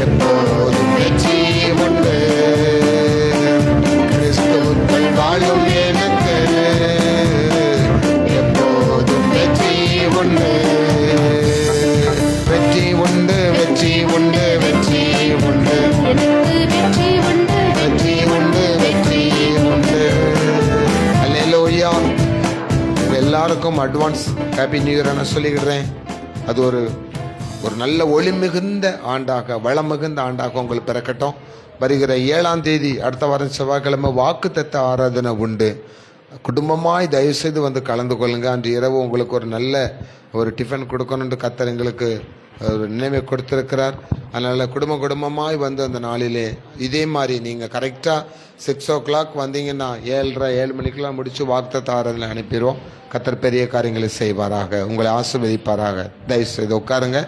எப்போதும் வெற்றி உண்டு. கிறிஸ்துவுக்குள் வாழும் எனக்கு எப்போதும் வெற்றி உண்டு. வெற்றி உண்டு, வெற்றி உண்டு, வெற்றி உண்டு. எனக்கு வெற்றி உண்டு, வெற்றி உண்டு, வெற்றி உண்டு. அல்லேலூயா. எல்லாருக்கும் அட்வான்ஸ் ஹாப்பி நியூ இயர் நான் சொல்லிக்கிறேன். அது ஒரு நல்ல ஒளி மிகுந்த ஆண்டாக, வளம் மிகுந்த ஆண்டாக உங்களுக்கு பிறக்கட்டும். வருகிற 7ஆம் தேதி அடுத்த வாரம் செவ்வாய்க்கிழமை வாக்குத்தத்த ஆராதனை உண்டு. குடும்பமாய் தயவுசெய்து வந்து கலந்து கொள்ளுங்க. அன்று இரவு உங்களுக்கு ஒரு நல்ல ஒரு டிஃபன் கொடுக்கணும்னு கர்த்தர் எங்களுக்கு ஒரு நினைவை கொடுத்திருக்கிறார். அதனால் குடும்பமாய் வந்து அந்த நாளிலே இதே மாதிரி நீங்கள் கரெக்டாக 6 o'clock வந்தீங்கன்னா 7:30 மணிக்கெல்லாம் முடித்து வாக்குத்தத்த ஆராதனை அனுப்பிடுவோம். கர்த்தர் பெரிய காரியங்களை செய்வாராக, உங்களை ஆசீர்வதிப்பாராக. தயவுசெய்து உட்காருங்க.